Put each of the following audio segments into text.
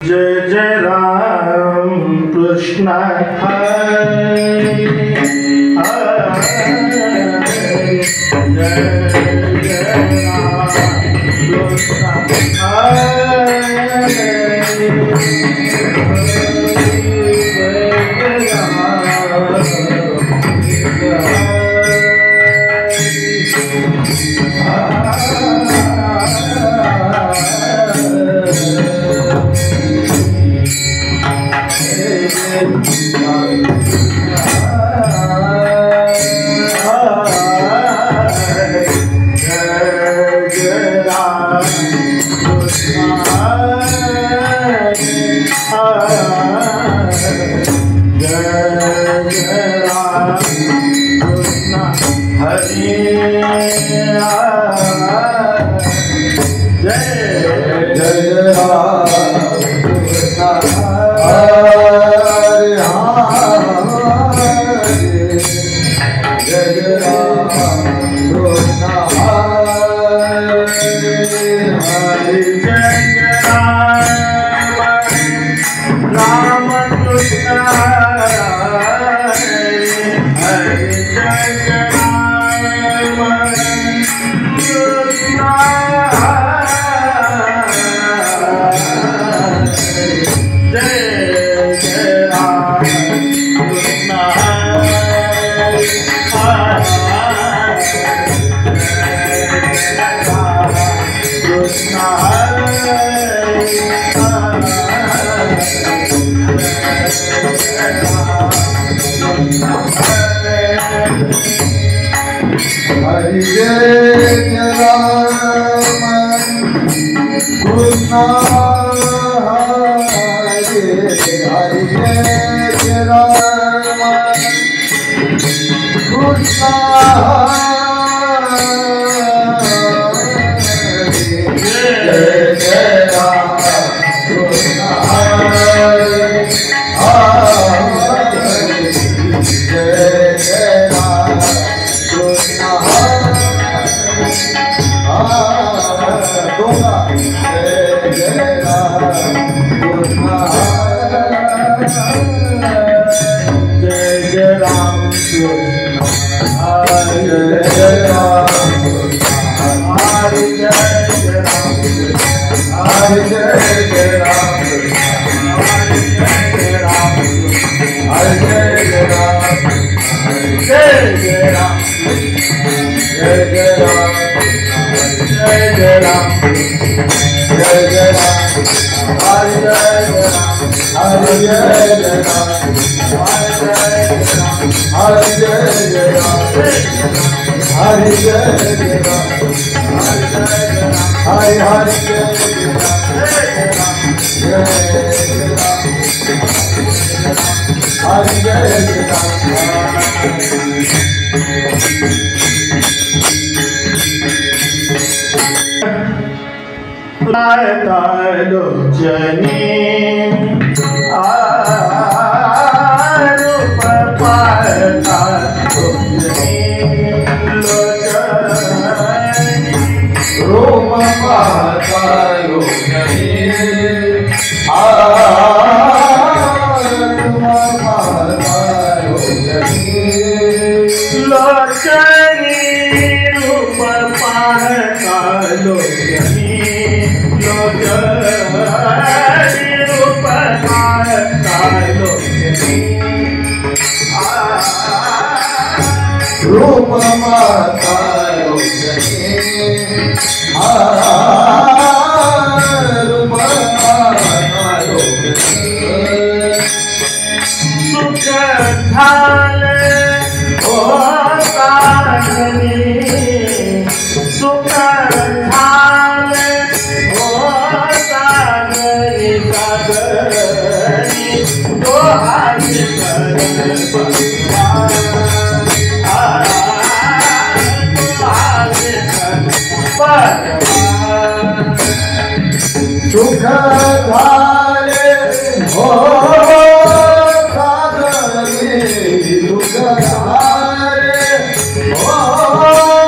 जय जय राम कृष्ण हरे जय जय राम कृष्ण Oh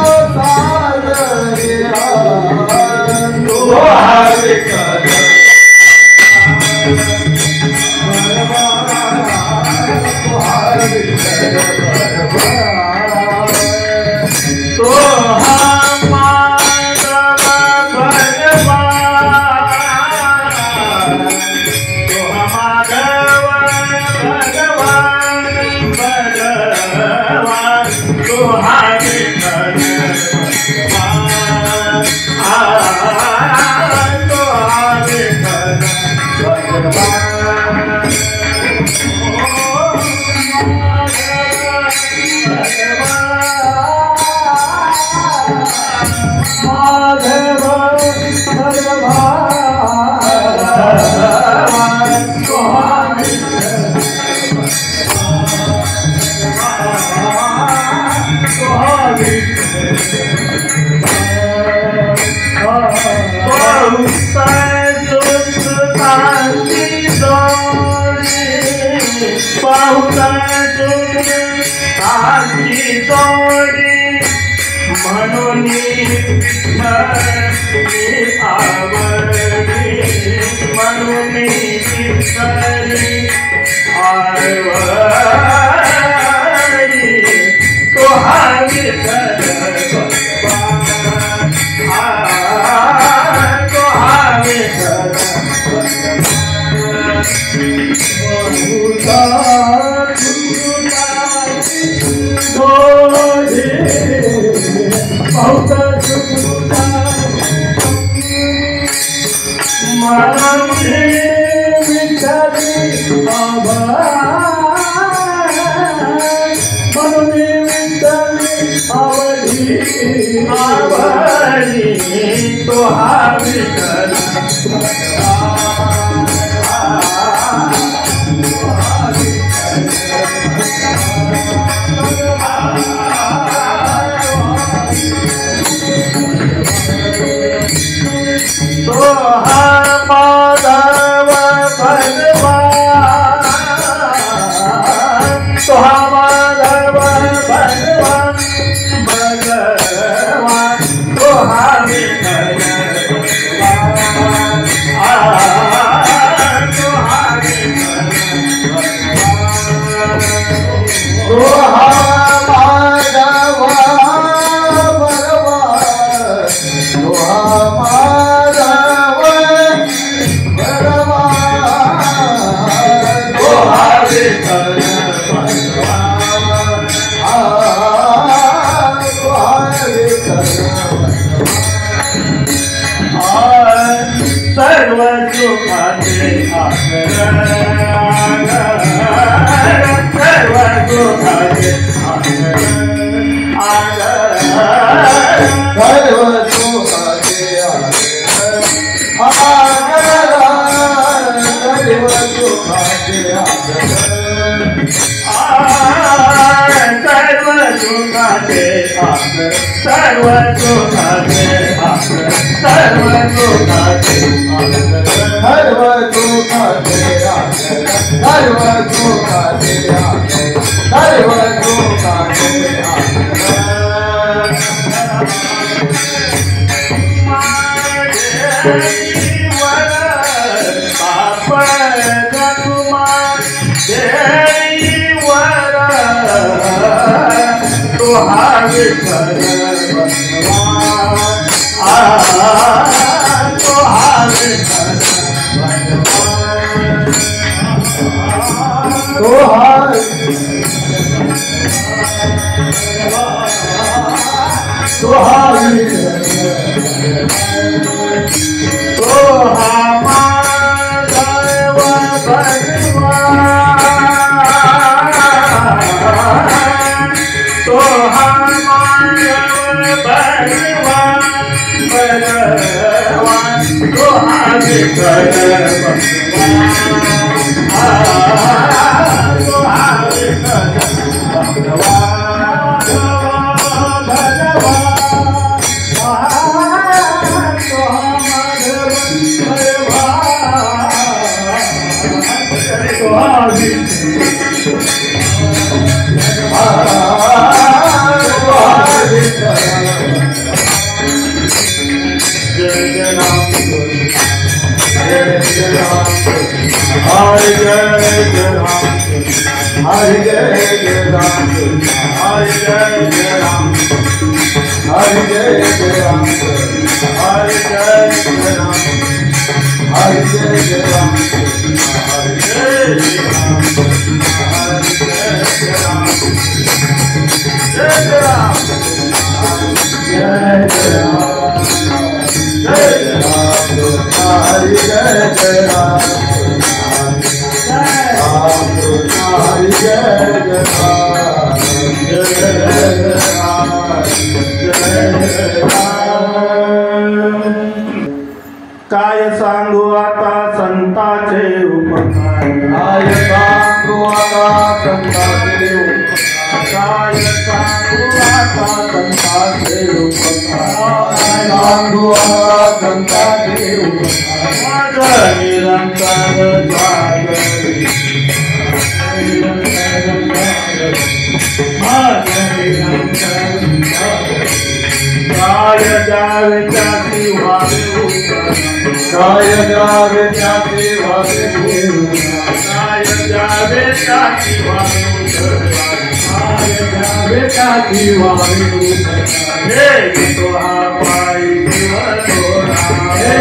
काय सांगू आता संताचे उपकार, काय सांगू आता संतांचे उपकार. काय सांगू संताचे उपकार सांगू संताचे उपकार माझ निरंतर जागरी काय द्यावे त्याची व्हावे काय द्यावे त्याची व्हावे काय द्यावे त्याची व्हावे काय द्यावे त्याची व्हावे हे तो हा पायी जीव थोडा हे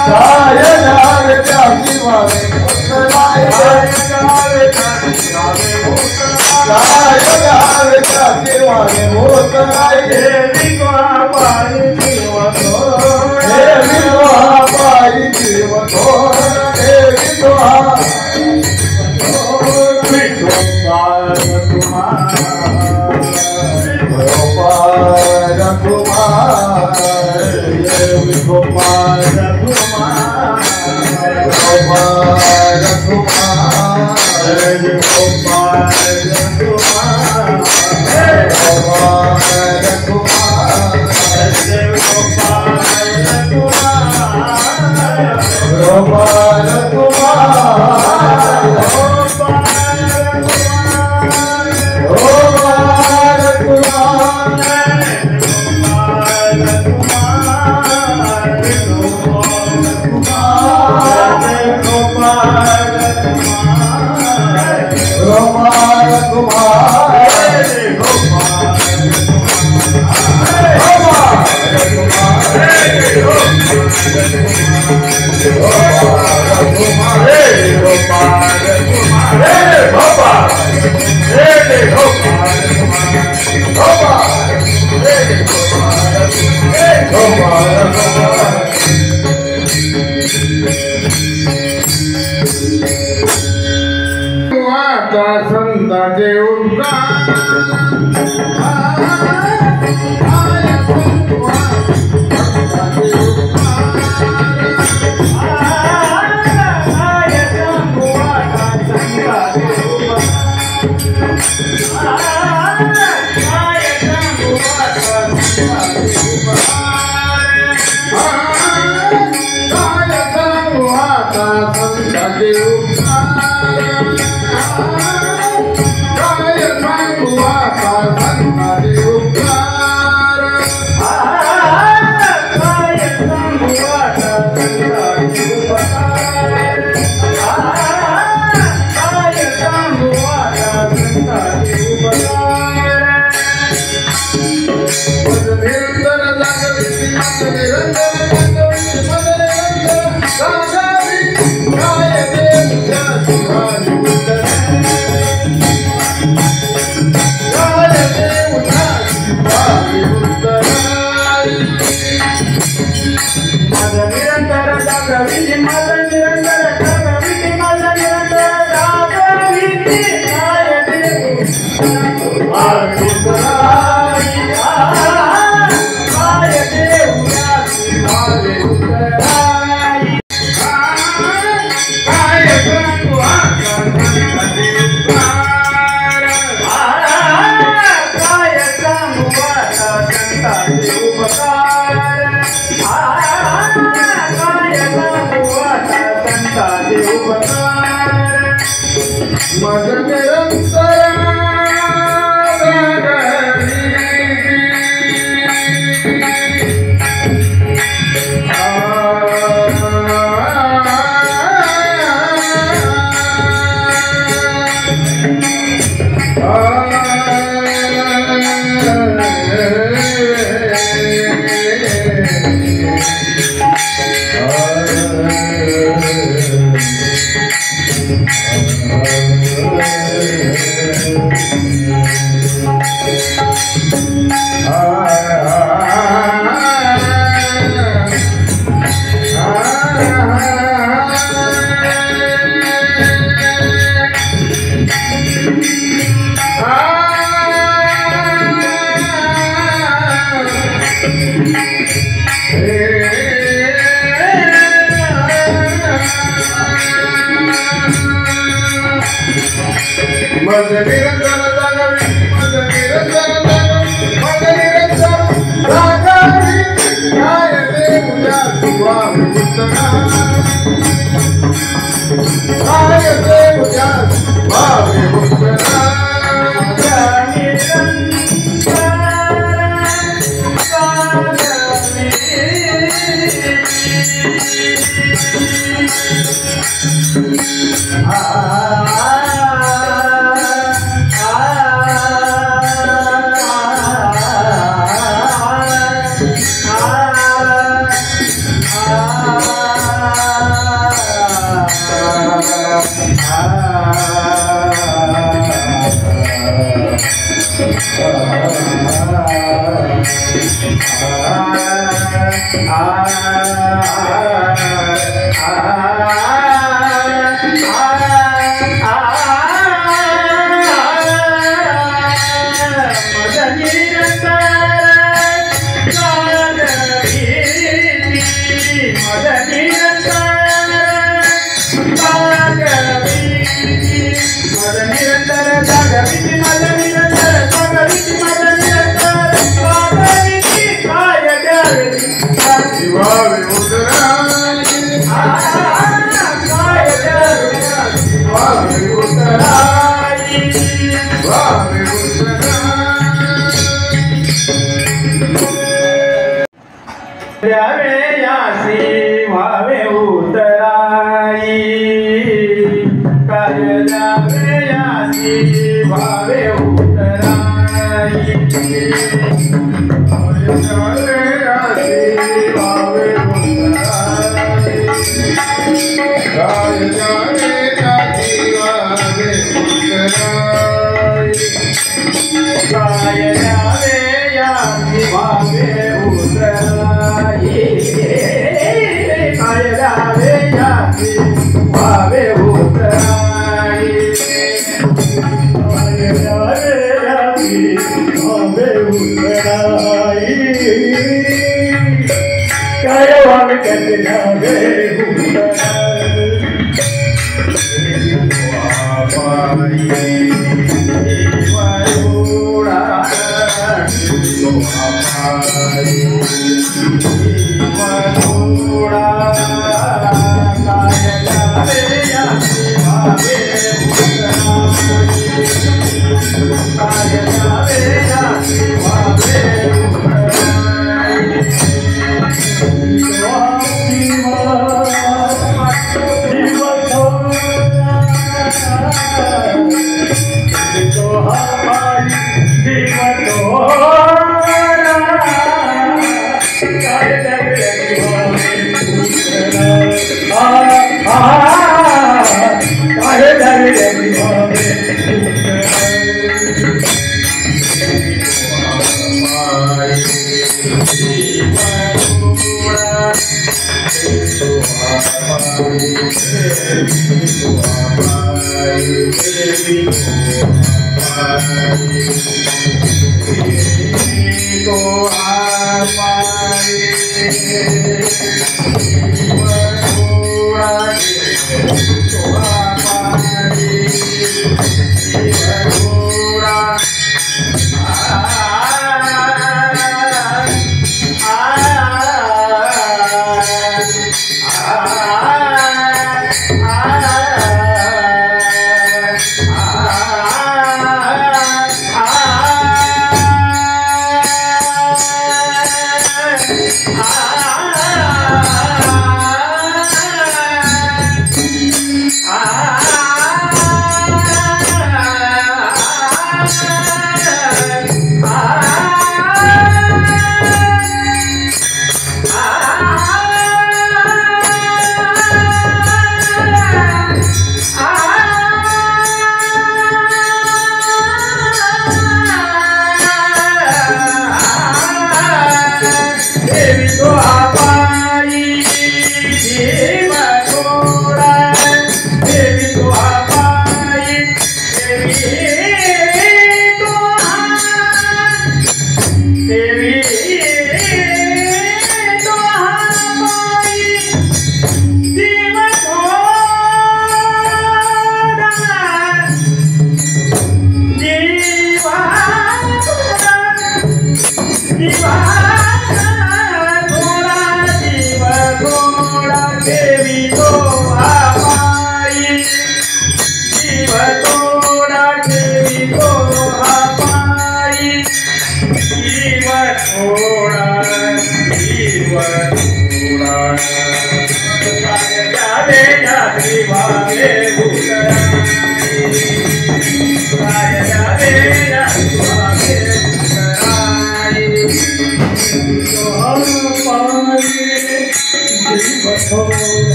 पायी जीव थोडा हे तो हा पायी जीव थोडा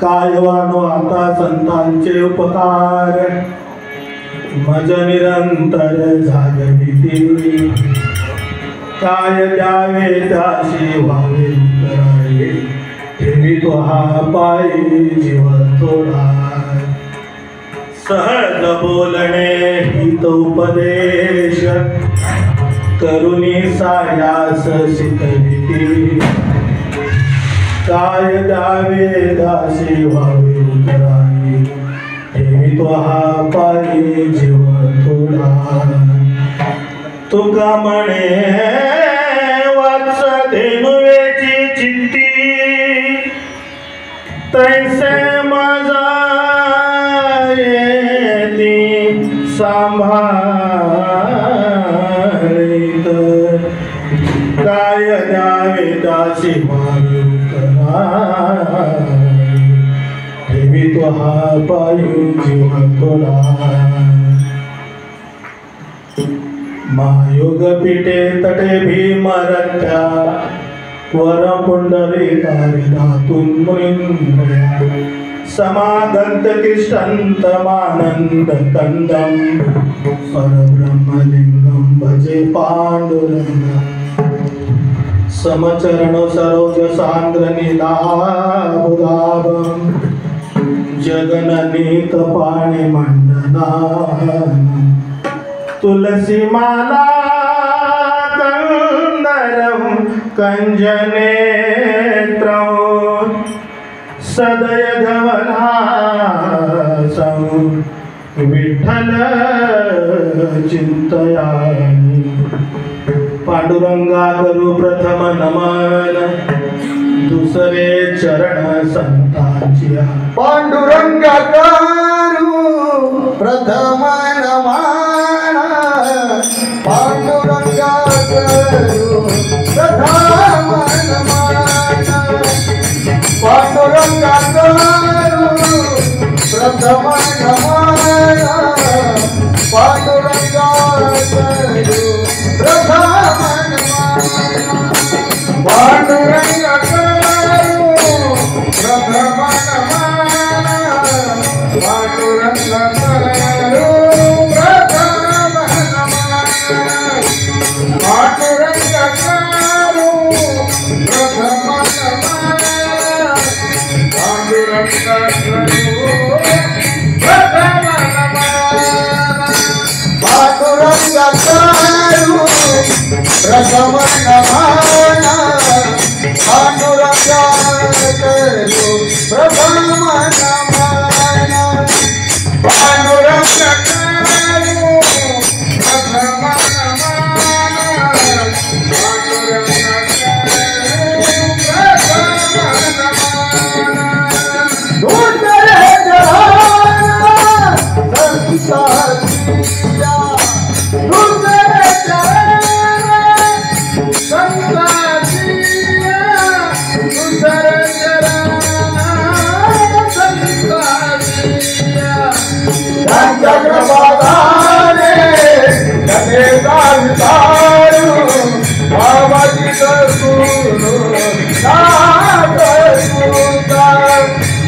कायवानो आता संतांचे उपकार मज निरंतर जागविती काय द्यावे त्याशी व्हावे उतरावे ठेवी तो हा पायी जीव थोडा सहज बोलणे हित उपदेश करुणी सायास शिकविती काय द्यावे दासी व्हावे उतरावे ठेवी तो हा पायी जीव थोडा तुका म्हणे वत्स धेनुवेची चित्ती तैसे मजा येती सांभाळीत काय द्यावे दासी मागू ठेवी तो हा पायू जीव थोडा महायोग पीठे तटे भीमरथ्या वर पुंडली धातून मुनिंद्रया समागत तिष्ठन्तमानन्द कंदम परब्रह्मलिंगम भजे पांडुरंग समचरण सरोज सांद्र नीलाभुदाभं जगननीत पाणि मंडनानं तुलसी माला कंदरं कंजनेत्रं सदय धवलासं विठ्ठल चिंतयामि पांडुरंगा करू प्रथम नमन दुसरे चरण संतांचिया पांडुरंगा करू प्रथम नमन पांडुरंगा करू प्रथम नमन पांडुरंगा करू प्रथम नमन पांडुरंगा करू प्रथम पांडुरंगा करू प्रथम पांडुरंगा करू प्रथम पांडुरंगा करू प्रथम पांडुरंगा करू प्रथम पांडुरंगा करू प्रथम नमन पांडुरंगा करू प्रथम नमन पांडुरंगा करू प्रथम नमन पांडुरंगा करू प्रथम नमन दुसरे चरण संतांचिया दुसरे चरण संतांचिया दुसरे चरण संतांचिया त्यांच्या कृपादाने कधीचा विचारू बाबाजी करू नाथ सुता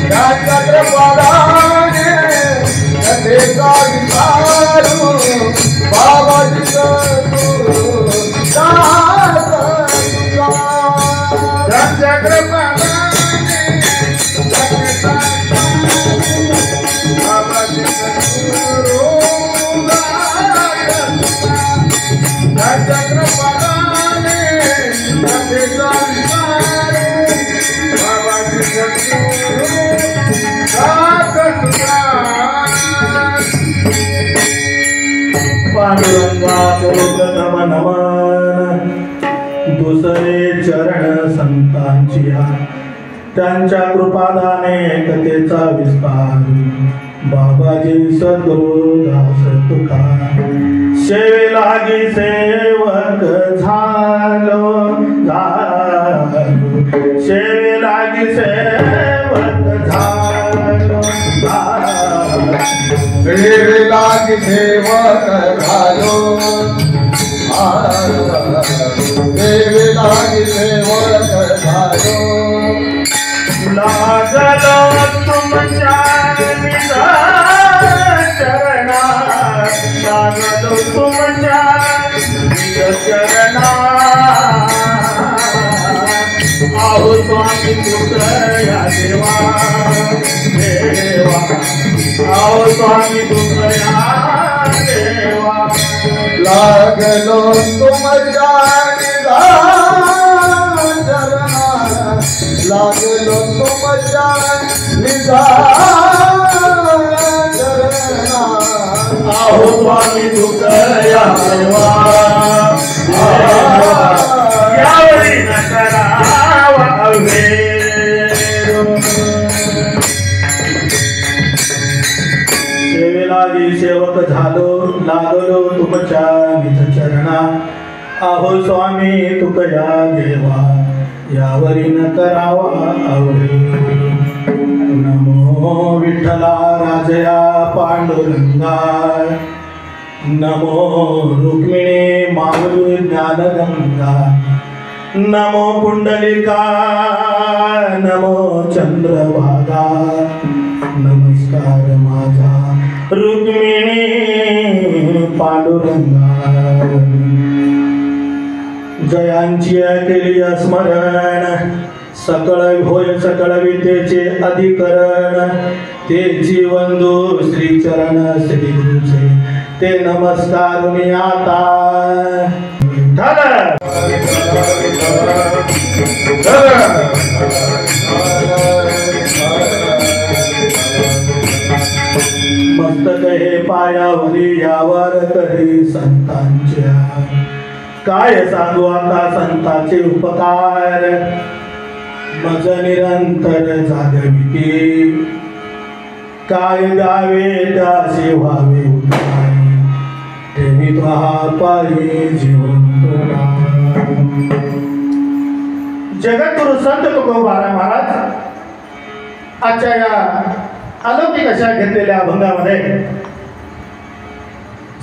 त्यांच्या कृपादाने कधीचा विचारू बाबाजी करू नाथ सुता त्यांच्या कृपादाने कधीचा बाबाजी करू चक्रपदाने कधीचा विचारू बाबाजी करू नाथ सुता पांडुरंगा करू प्रथम नमन दुसरे चरण संतांचिया त्यांच्या कृपादाने कथेचा विस्तार बाबाजी सद्गुरु दास तुकार सेवे लागी सेवक झालो सेवे लागी सेवक झालो सेवे लागी सेवक झालो सेवे लागी सेवक झालो लागलो तुमच्या चरणात लागलो तुमच्या चरणात आहो स्वामी तुकया देवा देवा आहो स्वामी तुकया देवा लागलो तुमच्या चरणात लागलो तुमच्या आहो स्वामी तुकया देवा यावरी न करावा अवेर आहो स्वामी तुकया देवा यावरी न करावा आवडे नमो विठ्ठला राजया पांडुरंगा नमो रुक्मिणी माऊली ज्ञानगंगा नमो पुंडलिका नमो चंद्रभागा नमस्कार माझा रुक्मिणी पांडुरंगा जयांची केली स्मरण सकळ होय सकळ विद्येचे अधिकरण ते जीवंदू श्री चरण श्री गुरुचे ते नमस्कार मी आता मस्तक हे पायावरी यावर करी संतांच्या काय सांगू आता संतांचे उपकार मज निरंतर जागविती काय गावे त्याचे व्हावे उद्धार ठेवी हा पायी जीवन जगद्गुरु संत तुकोबाराय महाराज आजच्या या अलौकिक अशा घेतलेल्या अभंगामध्ये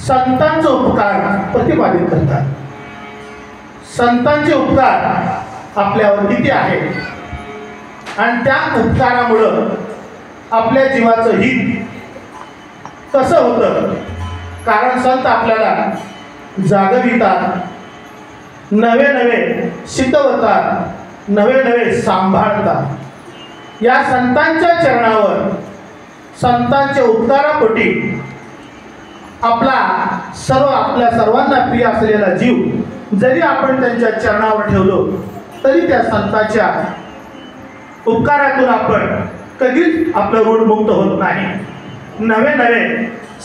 संतांचे उपकार प्रतिपादित करतात. संतांचे उपकार आपल्यावर किती आहे आणि त्या उपकारामुळं आपल्या जीवाचं हित कसं होतं. कारण संत आपल्याला जागवितात, नवे नवे शिकवतात, नवे नवे सांभाळतात. या संतांच्या चरणावर संतांच्या उपकारापोटी आपल्या सर्वांना प्रिय असलेला जीव जरी आपण त्यांच्या चरणावर ठेवलो तरी त्या संतांच्या उपकारातून आपण कधीच आपलं ऋण मुक्त होत नाही. नवे नवे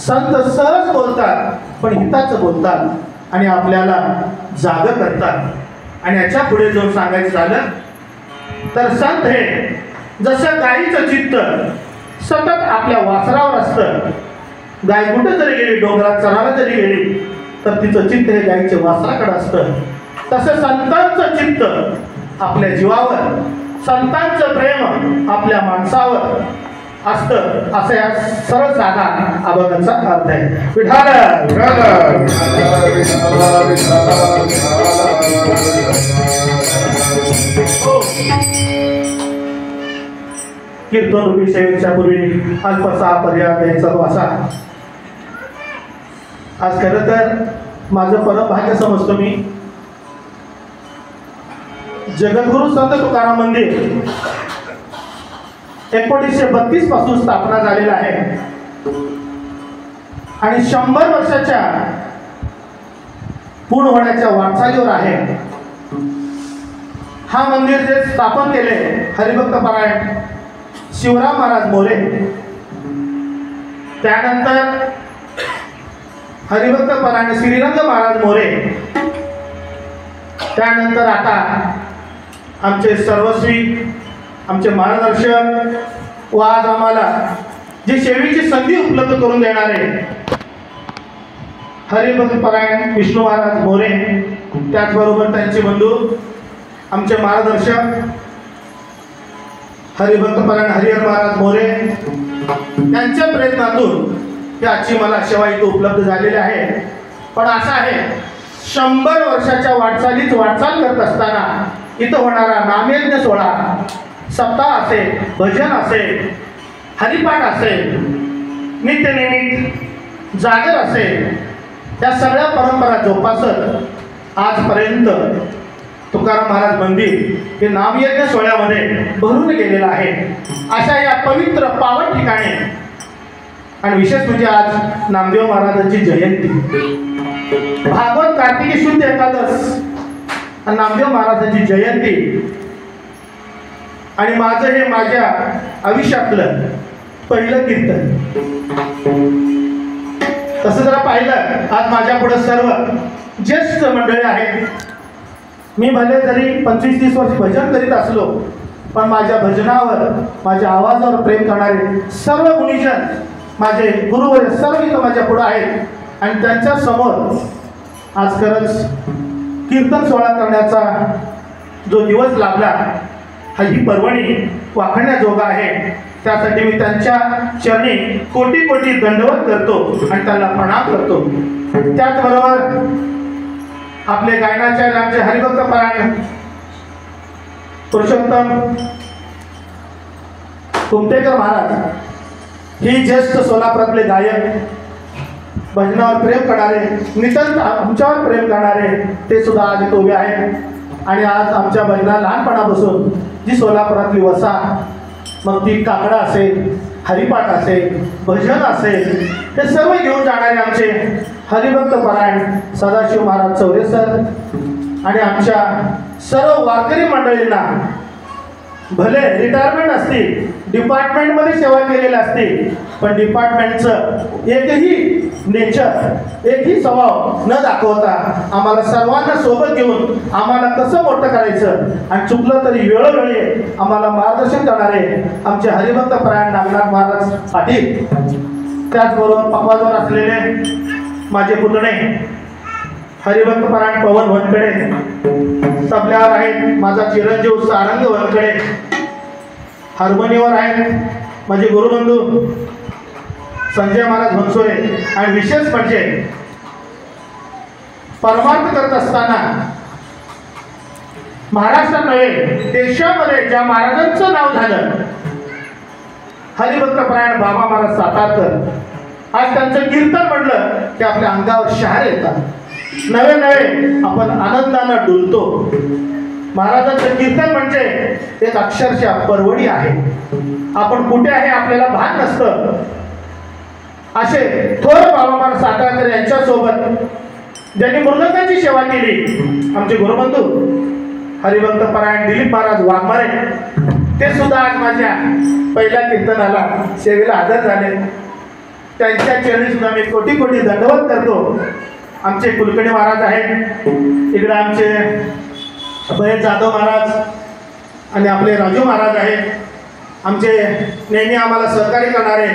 संत सहज बोलतात पण हिताचं बोलतात आणि आपल्याला जाग करतात. आणि याच्या पुढे जाऊन सांगायचं झालं तर संत हे जसं गाईचं चित्त सतत आपल्या वासरावर असतं. गाय कुठे जरी गेली, डोंगरात चरायला जरी गेली तर तिचं चित्त हे गाईच्या वासराकडे असतं. तसं संतांचं चित्त आपल्या जीवावर, संतांचं प्रेम आपल्या माणसावर असतं. असं या सरळ साधा अभंगाचा अर्थ आहे. कीर्तन रूपी सेवेच्या पूर्वी अल्पसा पर्याय द्यायचा तो असा. आज खरं तर माझं परमभाग्य समजतो मी. जगद्गुरु संत तुकाराम मंदिर 1932 पासून स्थापना झालेला आहे आणि 100 वर्षाच्या पूर्ण होण्याच्या वाटचालीवर आहे. हा मंदिर जे स्थापन केले हरिभक्त परायण शिवराम महाराज मोरे, त्यानंतर हरिभक्त परायण श्रीरंग महाराज मोरे, त्यानंतर आता आमचे सर्वस्वी, आमचे मार्गदर्शक व आज आम्हाला जी सेवेची संधी उपलब्ध करून देणारे हरिभक्त परायण विष्णू महाराज मोरे, त्याचबरोबर त्यांचे बंधू आमचे मार्गदर्शक हरिभक्त परायण हरिहर महाराज मोरे, त्यांच्या प्रयत्नातून ही आजची मला सेवा इथं उपलब्ध झालेली आहे. पण असं आहे 100 वर्षाच्या वाटचाल करत असताना इथं होणारा नामयज्ञ सोहळा, सप्ताह असेल, भजन असेल, हरिपाठ असेल, नित्यनेमित जागर असेल, या सगळ्या परंपरा जोपासत आजपर्यंत तुकाराम महाराज मंदिर हे नामयज्ञ सोहळ्यामध्ये भरून गेलेलं आहे. अशा या पवित्र पावन ठिकाणी आणि विशेष म्हणजे आज नामदेव महाराजांची जयंती, भागवत कार्तिकी शुद्ध एकादश आणि नामदेव महाराजांची जयंती आणि माझं हे माझ्या आयुष्यातलं पहिलं कीर्तन. तसं जरा पाहिलं आज माझ्या पुढे सर्व ज्येष्ठ मंडळी आहेत. मी भले जरी 25-30 वर्ष भजन करीत असलो पण माझ्या भजनावर, माझ्या आवाजावर प्रेम करणारे सर्व गुणीजन, माझे गुरुवर सर्व इथं माझ्या पुढे आहेत आणि त्यांच्या समोर आज खरंच कीर्तन सोहळा करण्याचा जो दिवस लाभला हा ही पर्वणी वाखण्याजोगा आहे. त्यासाठी मी त्यांच्या चरणी कोटी कोटी दंडवत करतो आणि त्यांना प्रणाम करतो. त्याचबरोबर आपले गायनाचार्य आमचे हरिभक्त परायण पुरुषोत्तम कुमटेकर महाराज ही ज्येष्ठ सोलापुरातले गायक, भजनावर प्रेम करणारे, नितंत आमच्यावर प्रेम करणारे, ते सुद्धा आज इथे उभे आहेत. आणि आज आमच्या भजना लहानपणापासून जी सोलापुरातली वसा, मग ती काकडा असेल, हरिपाठ असेल, भजन असेल, हे सर्व घेऊन जाणारे आमचे हरिभक्त परायण सदाशिव महाराज चौरे सर आणि आमच्या सर्व वारकरी मंडळींना, भले रिटायरमेंट असतील, डिपार्टमेंटमध्ये सेवा केलेली असतील, पण डिपार्टमेंटचं एकही नेचर, एकही स्वभाव न दाखवता आम्हाला सर्वांना सोबत घेऊन आम्हाला कसं मोठं करायचं आणि चुकलं तरी वेळोवेळी आम्हाला मार्गदर्शन करणारे आमचे हरिभक्त परायण नागनाथ महाराज पाटील, त्याचबरोबर पकवाजवर असलेले माझे पुतणे हरिभक्त परायण पवन वनकडे, तबल्यावर आहेत माझा चिरंजीव सारंग वनकडे, हार्मोनियमवर आहेत माझे गुरुबंधू संजय महाराज बनसोडे. आणि विशेष म्हणजे परमार्थ करत असताना महाराष्ट्रात नव्हे देशामध्ये ज्या महाराजांचं नाव झालं, हरिभक्त परायण बाबा महाराज सातारकर, आज त्यांचं कीर्तन म्हटलं की आपल्या अंगावर शहारे येतात, नवे नवे आपण आनंदानं डुलतो. महाराजांचं कीर्तन म्हणजे एक अक्षरशः पर्वणी आहे. आपण कुठे आहे आपल्याला भान नसतं. असे थोर बाबा महाराज सातारकर यांच्यासोबत ज्यांनी मृदंगाची सेवा केली आमचे गुरुबंधू हरिभक्त परायण दिलीप महाराज वाघमारे, ते सुद्धा आज माझ्या पहिल्या कीर्तनाला सेवेला हजर झाले. त्यांच्या चरणी सुद्धा मी कोटी कोटी दंडवत करतो. आमचे कुलकर्णी महाराज आहेत, इकडे आमचे भैया जाधव महाराज आणि आपले राजू महाराज आहेत, आमचे नेहमी आम्हाला सहकार्य करणारे,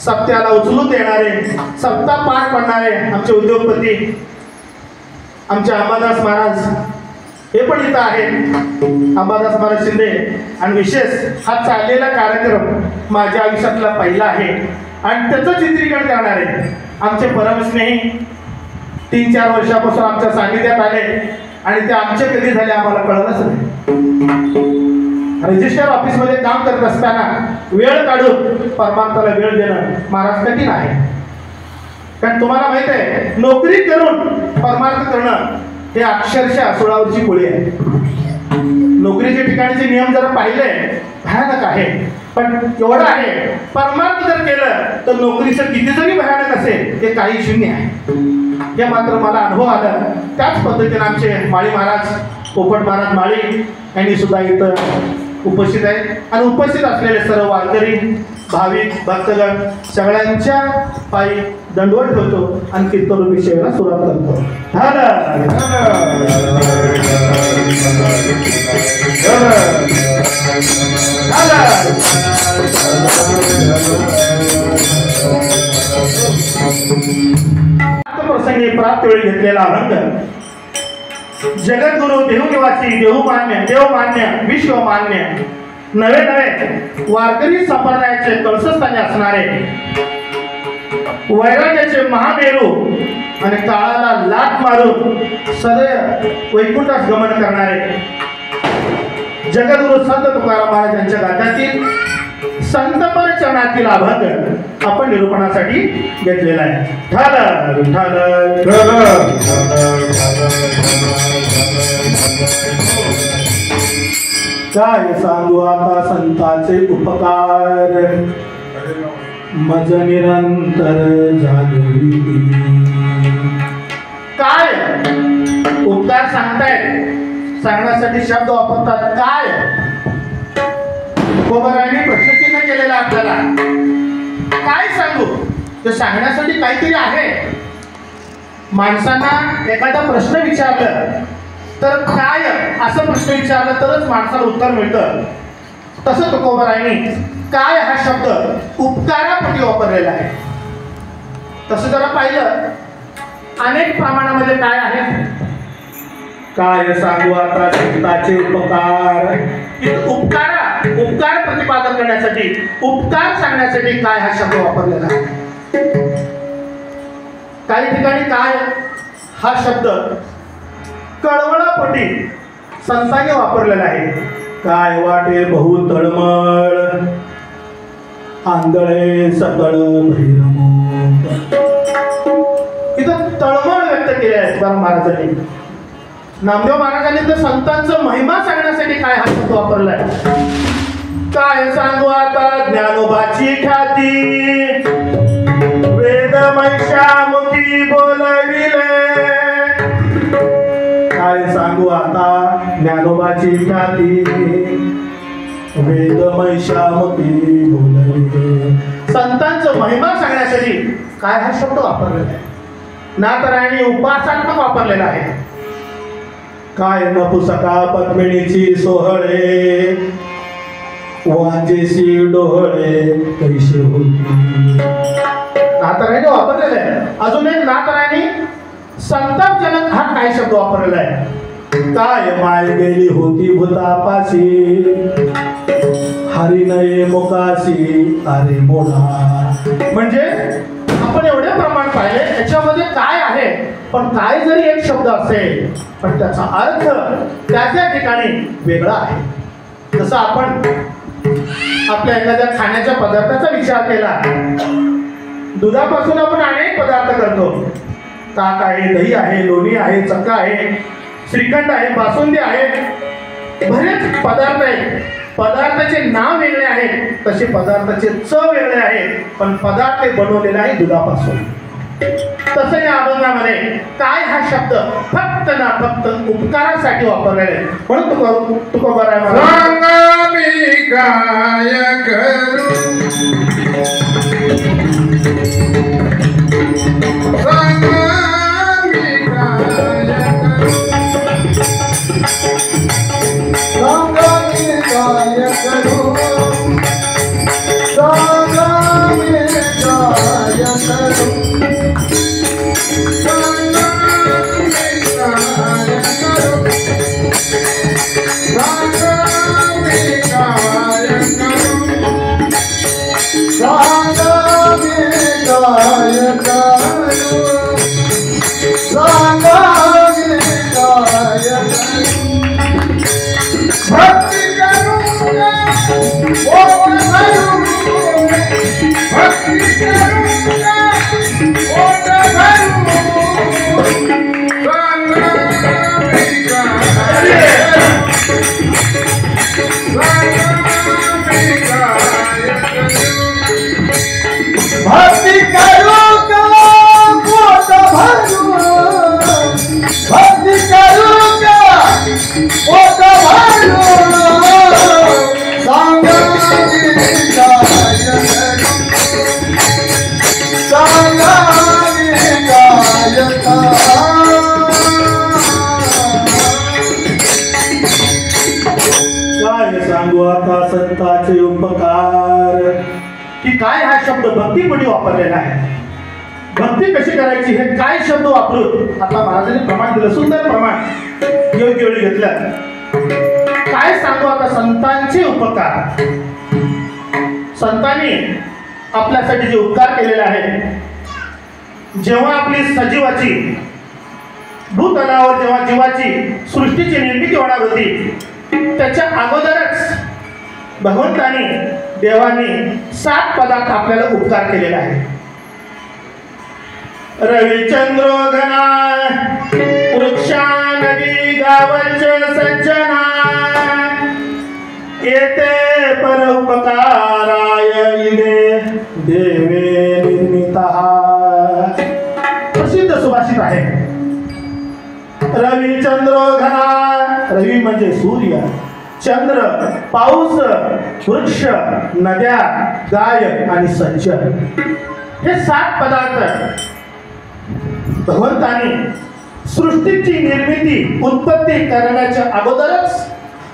सप्त्याला उचलून देणारे, सप्ताह पार पडणारे आमचे उद्योगपती आमचे अंबादास महाराज, हे पण इथं आहेत, अंबादास महाराज शिंदे. आणि विशेष हा चाललेला कार्यक्रम माझ्या आयुष्यातला पहिला आहे आणि त्याचं चित्रीकरण करणारे आमचे परमस्नेही 3-4 वर्षापासून आमच्या सानिध्यात आले आणि ते आमचे कधी झाले आम्हाला कळलंच नाही. रजिस्टर ऑफिसमध्ये काम करत असताना वेळ काढून परमार्थाला वेळ देणं महाराज कठीण आहे. कारण तुम्हाला माहित आहे नोकरी करून परमार्थ करणं हे अक्षरशः सोळावरची गोळी आहे. नोकरीच्या ठिकाणचे नियम जर पाहिले भयानक आहे, पण एवढं आहे परमार्थ जर केलं तर नोकरीचं किती जरी भयानक असेल ते काही शून्य आहे. हे मात्र मला अनुभव आला. त्याच पद्धतीने आमचे माळी महाराज, पोपट महाराज माळी यांनी सुद्धा इथं उपस्थित आहेत आणि उपस्थित असलेले सर्व वारकरी, भाविक, भक्तगण सगळ्यांच्या पायी दंडवत ठेवतो आणि कीर्तनरूपी सेवेला सुरुवात करतो. प्रसंगी प्राप्त वेळी घेतलेला अभंग जगद्गुरु देवनिवासी देवमान्य विश्वमान्य नवे नवे वारकरी संप्रदायाचे कळसस्थानी असणारे वैराग्याचे महामेरू आणि काळाला लाथ मारून सदैव वैकुंठास गमन करणारे जगद्गुरु संत तुकाराम महाराज यांच्या गाथ्यातील संतपर चरणातील अभंग आपण निरूपणासाठी घेतलेला आहे. काय सांगू आता संतांचे उपकार मज निरंतर जागवी. काय उपकार सांगतायत, सांगण्यासाठी शब्द वापरतात. काय गोबराने प्रश्नचिन्ह केलेला आपल्याला काय सांगू, ते सांगण्यासाठी काहीतरी आहे. माणसांना एखादा प्रश्न विचारलं तर काय असं प्रश्न विचारलं तरच माणसाला उत्तर मिळतं. तसं तुकोबराने काय हा शब्द उपकारापोटी वापरलेला आहे. तसं जरा पाहिलं अनेक प्रमाणामध्ये काय आहे काय सांगू आता संतांचे उपकार. इथं उपकार प्रतिपादन करण्यासाठी, उपकार सांगण्यासाठी काय हा शब्द वापरलेला आहे. काही ठिकाणी काय हा शब्द कळवळापोटी संतांनी वापरलेला आहे. काय वाटे बहु तळमळ आंधळे सकळ भैरमोत. इथं तळमळ व्यक्त केली आहे तुकाराम महाराजांनी. नामदेव महाराजांनी तर संतांचं महिमा सांगण्यासाठी काय हा शब्द वापरलाय. काय सांगू आता ज्ञानोबाची ख्याती वेद महिषामुखी बोलविले. काय सांगू आता ज्ञानोबाची ख्याती वेद महिषामुखी बोलविले. संतांचं महिमा सांगण्यासाठी काय हा शब्द वापरलेला आहे. नाथरायणी उपासात्मक वापरलेला आहे. काय नपुसका पद्मिनीची सोहळे वाजेशी डोहळे कैसे होती. नाथरायणी वापरलेला आहे. अजून एक नाथरायणी संतापजनक हा काय शब्द वापरलेला आहे. काय माय गेली होती भूतापाशी हरिनये मुकाशी अरे मोडा. म्हणजे आपण एवढे प्रमाण पाहिले याच्यामध्ये काय आहे. पण काय जरी एक शब्द असेल पण त्याचा अर्थ त्या ठिकाणी वेगळा आहे. जसं आपण आपल्या एखाद्या खाण्याच्या पदार्थाचा विचार केला. दुधापासून आपण अनेक पदार्थ करतो. ताक आहे, दही आहे, लोणी आहे, चक्का आहे, श्रीखंड आहे, बासुंदी आहे, बरेच पदार्थ आहेत. पदार्थाचे नाव वेगळे आहेत तसे पदार्थाचे चव वेगळे आहेत. पण पदार्थ बनवलेले आहे दुधापासून. तसं या अभंगामध्ये काय हा शब्द फक्त ना फक्त उपकारासाठी वापरलेला आहे. म्हणून तुकोबाराय सांगा मी काय करू. सांगा मी काय करू. सांगा मी काय करू. सांगा मी काय करू. संतांचे उपकार. की काय हा शब्द भक्तीमध्ये वापरलेला आहे. भक्ती कशी करायची हे काय शब्द वापरून आता महाराजांनी प्रमाण दिलं. सुंदर प्रमाण योग्य वेळी घेतलं. काय सांगू आता संतांचे उपकार. संतांनी आपल्यासाठी जे उपकार केलेले आहेत. जेव्हा आपली सजीवाची भूतलावर जेव्हा जीवाची सृष्टीची निर्मिती होणार होती त्याच्या अगोदरच भगवंतानी देवानी 7 पदार्थ आपल्याला उपकार केलेला आहे. रविचंद्रोघना वृक्षा नदी गावच सज्जना येते परोपकाराय इदे देवे निर्मितः. प्रसिद्ध सुभाषित आहे. रविचंद्रोघना. रवी म्हणजे सूर्य, चंद्र, पाऊस, वृक्ष, नद्या, गाय आणि सज्जन हे 7 पदार्थ भगवंतानी सृष्टीची निर्मिती उत्पत्ती करण्याच्या अगोदरच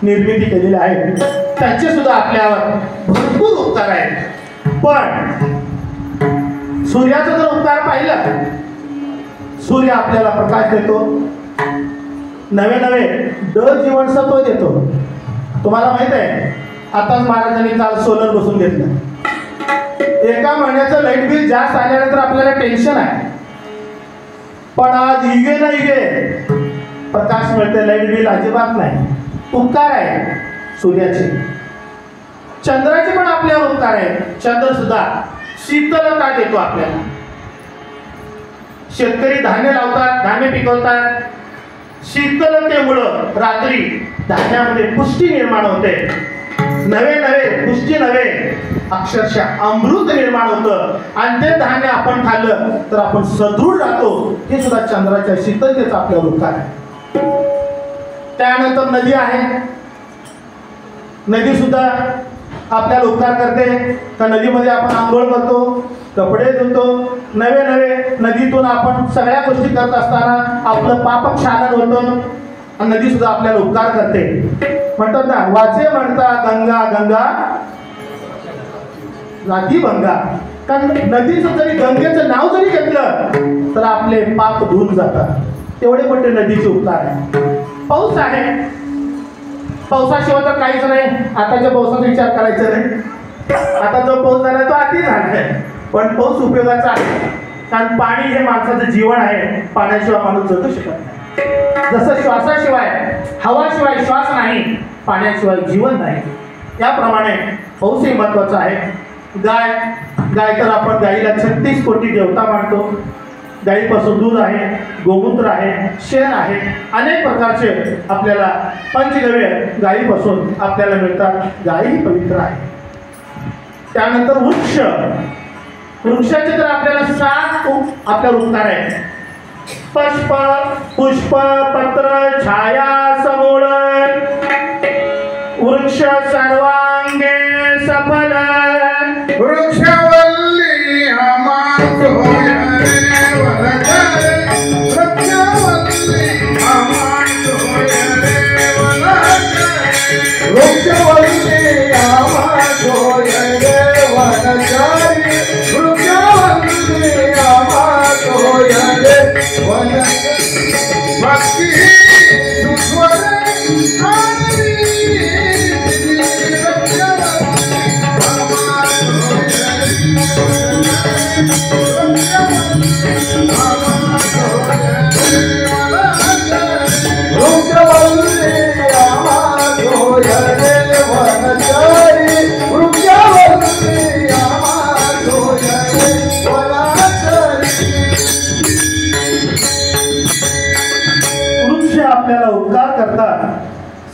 निर्मिती केलेली आहे. त्यांचे सुद्धा आपल्यावर भरपूर उपकार आहेत. पण सूर्याचा जर उपकार पाहिला, सूर्य आपल्याला प्रकाश देतो. नवे नवे जीवनसत्व देतो. तुम्हाला माहित आहे, आताच महाराजांनी काल सोलर बसून घेतलं. एका महिन्याचं लाईट बिल जास्त आल्यानंतर आपल्याला टेन्शन आहे, पण आज इगे ना इगे प्रकाश मिळते, लाईट बिल अजिबात नाही. उपकार आहे सूर्याचे, चंद्राचे पण आपल्यावर उपकार आहे. चंद्र सुद्धा शीतलता देतो आपल्याला. शेतकरी धान्य लावतात, धान्य पिकवतात, शीतलतेमुळं रात्री धान्यामध्ये पुष्टी निर्माण होते. नवे नवे पुष्टी नवे अक्षरशः अमृत निर्माण होतं, आणि ते धान्य आपण खाल्लं तर आपण सदृढ राहतो. हे सुद्धा चंद्राच्या शीतलतेचा आपल्यावर उपकार आहे. त्यानंतर नदी आहे. नदी सुद्धा आपल्याला उपकार करते. त्या नदीमध्ये आपण आंघोळ करतो, कपडे धुतो. नवे नवे नदीतून आपण सगळ्या गोष्टी करत असताना आपलं पापक्षालन होतं, आणि नदी सुद्धा आपल्याला उपकार करते. म्हणतात ना, वाचे म्हणता गंगा गंगा जाती भंगा. कारण नदीचं जरी गंगेचं नाव जरी घेतलं तर आपले पाप धुवून जातात. तेवढे मोठे नदीचे उपकार आहे. पाऊस आहे, पावसाशिवाय तर काहीच नाही. आताच्या पावसाचा विचार करायचा नाही. आता जो पाऊस झाला तो अति झालाय, पण पाऊस उपयोगाचा आहे. कारण पाणी हे माणसाचं जीवन आहे. पाण्याशिवाय माणूस जगू शकत नाही. जसं श्वासाशिवाय हवाशिवाय श्वास नाही, पाण्याशिवाय जीवन नाही, त्याप्रमाणे पाऊसही महत्वाचा आहे. गाय तर आपण गाईला 36 कोटी देवता मानतो. गाईपासून दूध आहे, गोमूत्र आहे, शेण आहे, अनेक प्रकारचे आपल्याला पंचगव्य गाईपासून आपल्याला मिळतात. गाई पवित्र आहे. त्यानंतर वृक्ष, वृक्षाचे तर आपल्याला 7 आपल्याला उपकार आहे. पुष्प पुष्प पत्र छाया समूळ वृक्ष सर्वांगे सफल. वृक्षवल्ली अमांतोय रे वनचरे. वृक्षवल्ली अमांतोय रे वनचरे. वृक्षवल्ली अमांतोय रे वनचरे. वृक्षवल्ली अमांतोय रे वनचरे. भक्ती सुस्वर आपल्याला उपकार करतात.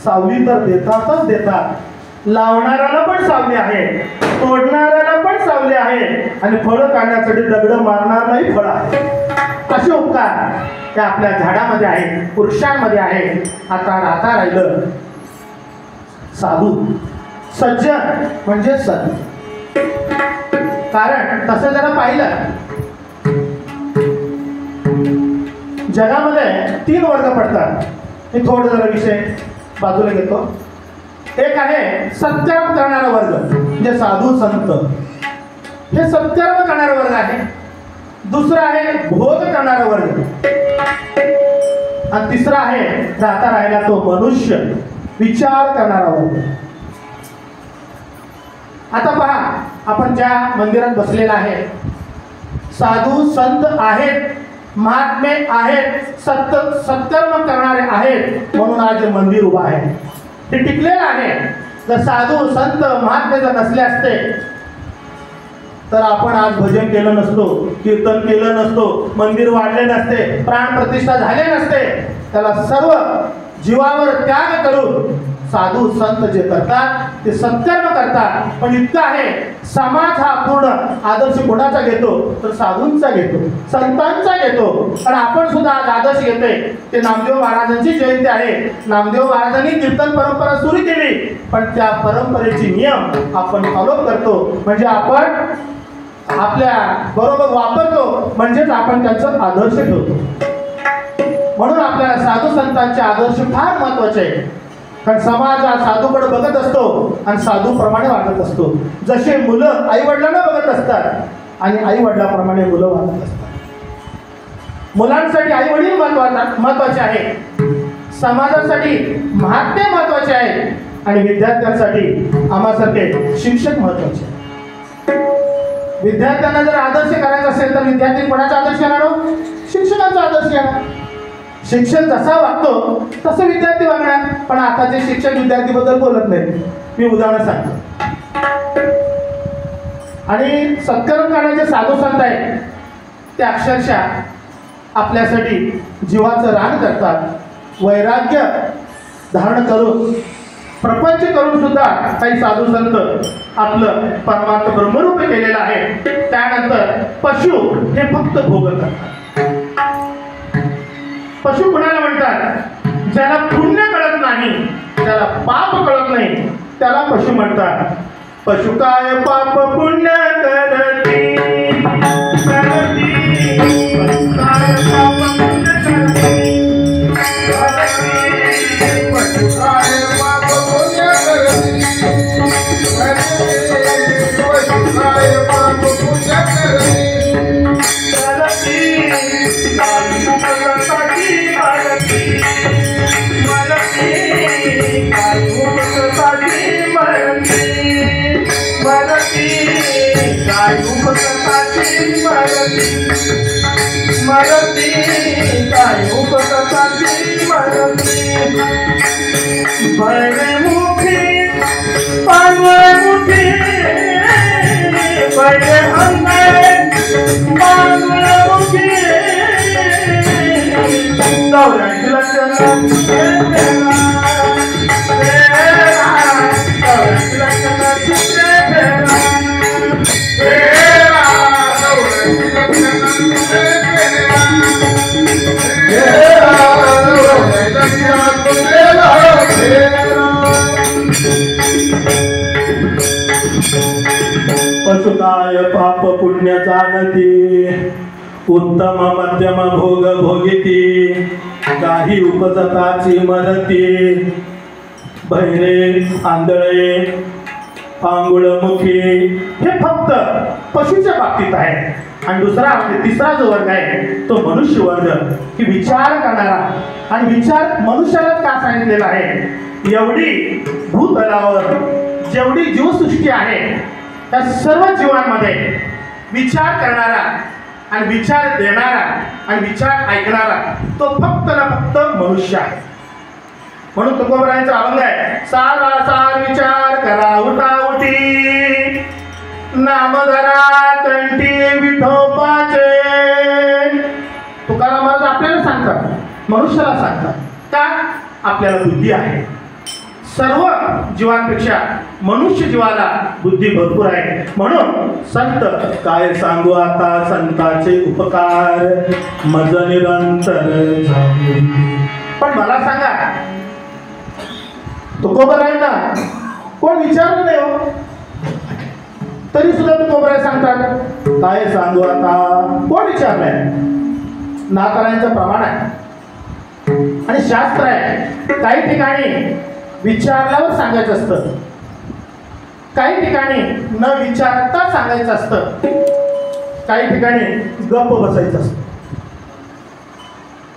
सावली तर देतातच देतात. लावणाऱ्याला पण सावली आहे, तोडणाऱ्याला पण सावली आहे, आणि फळं काढण्यासाठी दगड मारणारलाही फळ आहे. असे उपकार ते आपल्या झाडामध्ये आहे, वृक्षांमध्ये आहे. आता राहता राहिलं साधू, सज्जन म्हणजे सत. कारण तसं जरा पाहिलं जगामध्ये 3 वर्ग पडतात. मी थोडं जरा विषय बाजूला घेतो. एक आहे सत्कर्म करणारा वर्ग, म्हणजे साधू संत, हे सत्कर्म करणारा वर्ग आहे. दुसरा आहे भोग करणारा वर्ग, आणि तिसरा आहे राहता राहिला तो मनुष्य, विचार करणारा वर्ग. आता पहा, आपण ज्या मंदिरात बसलेला आहे, साधू संत आहेत, महात्मे आहेत, सत्कर्म करणारे आहेत, म्हणून आज मंदिर उभा आहे, ते टिकलेलं आहे. जर साधू संत महात्मे जर नसले असते तर आपण आज भजन केलं नसतो, कीर्तन केलं नसतो, मंदिर वाढले नसते, प्राण प्रतिष्ठा झाले नसते. त्याला सर्व जीवावर त्याग करून साधू संत जे करतात ते सत्कर्म करतात. पण इतकं आहे, समाज हा पूर्ण आदर्श कोणाचा घेतो तर साधूंचा घेतो, संतांचा घेतो. पण आपण सुद्धा आज आदर्श घेतोय ते नामदेव महाराजांची जयंती आहे. नामदेव महाराजांनी कीर्तन परंपरा सुरू केली, पण त्या परंपरेचे नियम आपण फॉलो करतो, म्हणजे आपण आपल्या बरोबर वापरतो, म्हणजेच आपण त्यांचा आदर्श ठेवतो. म्हणून आपल्याला साधू संतांचे आदर्श फार महत्वाचे आहे. कारण समाज हा साधूकडे बघत असतो आणि साधूप्रमाणे वागत असतो. जसे मुलं आई वडिलांना बघत असतात आणि आई वडिलांप्रमाणे मुलं वागत असतात. मुलांसाठी आई वडील महत्वाचे आहे. समाजासाठी महात्मे महत्वाचे आहे आणि विद्यार्थ्यांसाठी आम्हासारखे शिक्षक महत्वाचे आहे. विद्यार्थ्यांना जर आदर्श करायचा असेल तर विद्यार्थी कोणाचा आदर्श घेणार हो? शिक्षकांचा आदर्श घेणार. शिक्षक जसा वागतो तसं विद्यार्थी वागणार. पण आताचे शिक्षक विद्यार्थीबद्दल बोलत नाही. मी उदाहरण सांगतो. आणि सत्कर्म करण्याचे साधू संत आहेत ते अक्षरशः आपल्यासाठी जीवाचं रान करतात. वैराग्य धारण करून प्रपंच करून सुद्धा काही साधू संत आपलं परमात्मा ब्रह्मरूप केलेलं आहे. त्यानंतर पशु हे फक्त भोग करतात. पशु कुणाला म्हणतात? ज्याला पुण्य कळत नाही, ज्याला पाप कळत नाही, त्याला पशु म्हणतात. पशु काय पाप पुण्य करती, करती, पशु काय पाप पुण्य करती, पशु काय पाप पुण्य करती, पशु काय पाप पुण्य करती, पशु काय पाप पुण्य जाणती, उत्तम मध्यम भोग भोगिती, काही उपजताची मरती, बहिरे आंधळे पांगुळमुखी. हे फक्त पशुच्या बाबतीत आहे. आणि दुसरा म्हणजे तिसरा जो वर्ग आहे तो मनुष्य वर्ग, की विचार करणारा. आणि विचार मनुष्यालाच का सांगितलेला आहे? एवढी भूतलावर जेवढी जीवसृष्टी आहे त्या सर्व जीवांमध्ये विचार करणारा आणि विचार देणारा आणि विचार ऐकणारा तो फक्त ना फक्त मनुष्य आहे. म्हणून तुकोबरायांचा अभंग आहे, सारा सार विचार करा उठाउठी, नाम धरा कंठी विठोबाचे. तुकाराम महाराज आपल्याला सांगतात, मनुष्याला सांगतात. का? आपल्याला बुद्धी आहे. सर्व जीवांपेक्षा मनुष्य जीवाला बुद्धी भरपूर आहे. म्हणून संत काय सांगू आता संताचे उपकार, मज निरंतर जाऊ. पण मला सांगा, तुकोबरायांना कोण विचारलं नाही हो, तरी सुद्धा तुकोबराय सांगतात काय सांगू आता. कोण विचारलंय? नाकारांचं प्रमाण आहे आणि शास्त्र आहे. काही ठिकाणी विचारल्यावर सांगायचं असतं, काही ठिकाणी न विचारता सांगायचं असतं, काही ठिकाणी गप्प बसायचं असतं.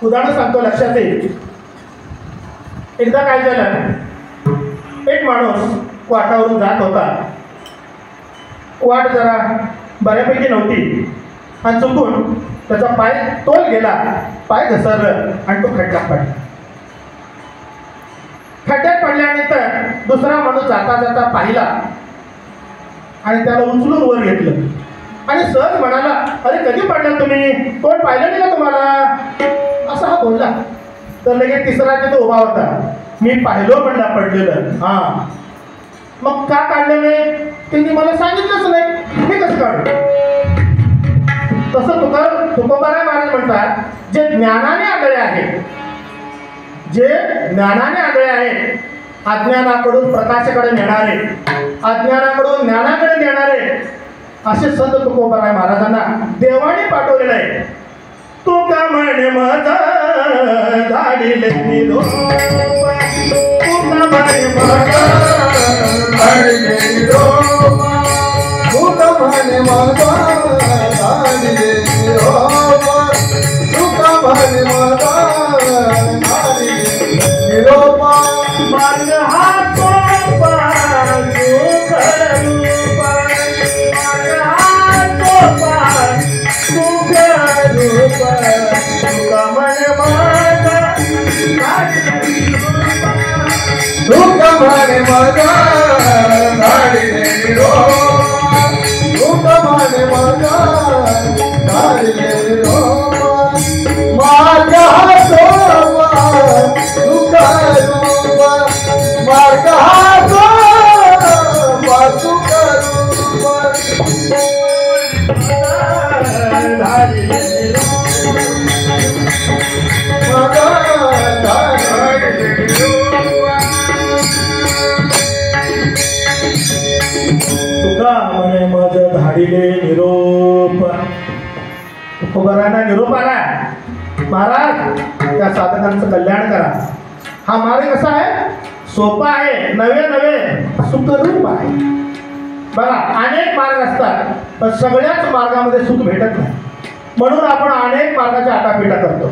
उदाहरण सांगतो, लक्षात येईल. एकदा काय झालं, एक माणूस वाटावरून जात होता. वाट जरा बऱ्यापैकी नव्हती आणि चुकून त्याचा पाय तोल गेला, पाय घसरलं आणि तो खड्ड्यात पडला. खड्ड्यात पडल्यानंतर दुसरा माणूस जाता जाता पाहिला आणि त्याला उचलून वर घेतलं आणि सहज म्हणाला, अरे कधी पडला तुम्ही? तोंड पाहिलं नाही का तुम्हाला? असा हा बोलला. तर लगेच तिसरा तिथं उभा होता, मी पाहिलो म्हणला पडलेलं. हा, मग का काढलं नाही? त्यांनी मला सांगितलंच नाही, मी कसं काढू? तसं तुकोबाराय महाराज म्हणतात, जे ज्ञानाने आगळे आहे, जे ज्ञानाने आगळे आहे, अज्ञानाकडून प्रकाशाकडे नेणारे, अज्ञानाकडून ज्ञानाकडे नेणारे, असे संत तुकोबाराय महाराजांना देवाने पाठवलेलं आहे. तुका म्हणे माझा धाडिले निरोप, तुका म्हणे माझा धाडिले निरोप, तुका म्हणे माझा धाडिले निरोप, तुका म्हणे माझा धाडिले निरोप. दुःख म्हणे माझा धाडिले निरोप दुःख म्हणे माझा धाडिले निरोप मार्ग हा सोपा दुःख रूप मार्ग हा सोपा दुःख रूप धाडिले तुका म्हणे माझं धाडिले निरोप तुकोबारांना निरोप आला महाराज त्या साधकांचं कल्याण करा. हा मार्ग कसा आहे? सोपा आहे, नवे नवे सुखरूप आहे. बघा अनेक मार्ग असतात पण सगळ्याच मार्गामध्ये सुख भेटत नाही. म्हणून आपण अनेक मार्गाच्या आटापिटा करतो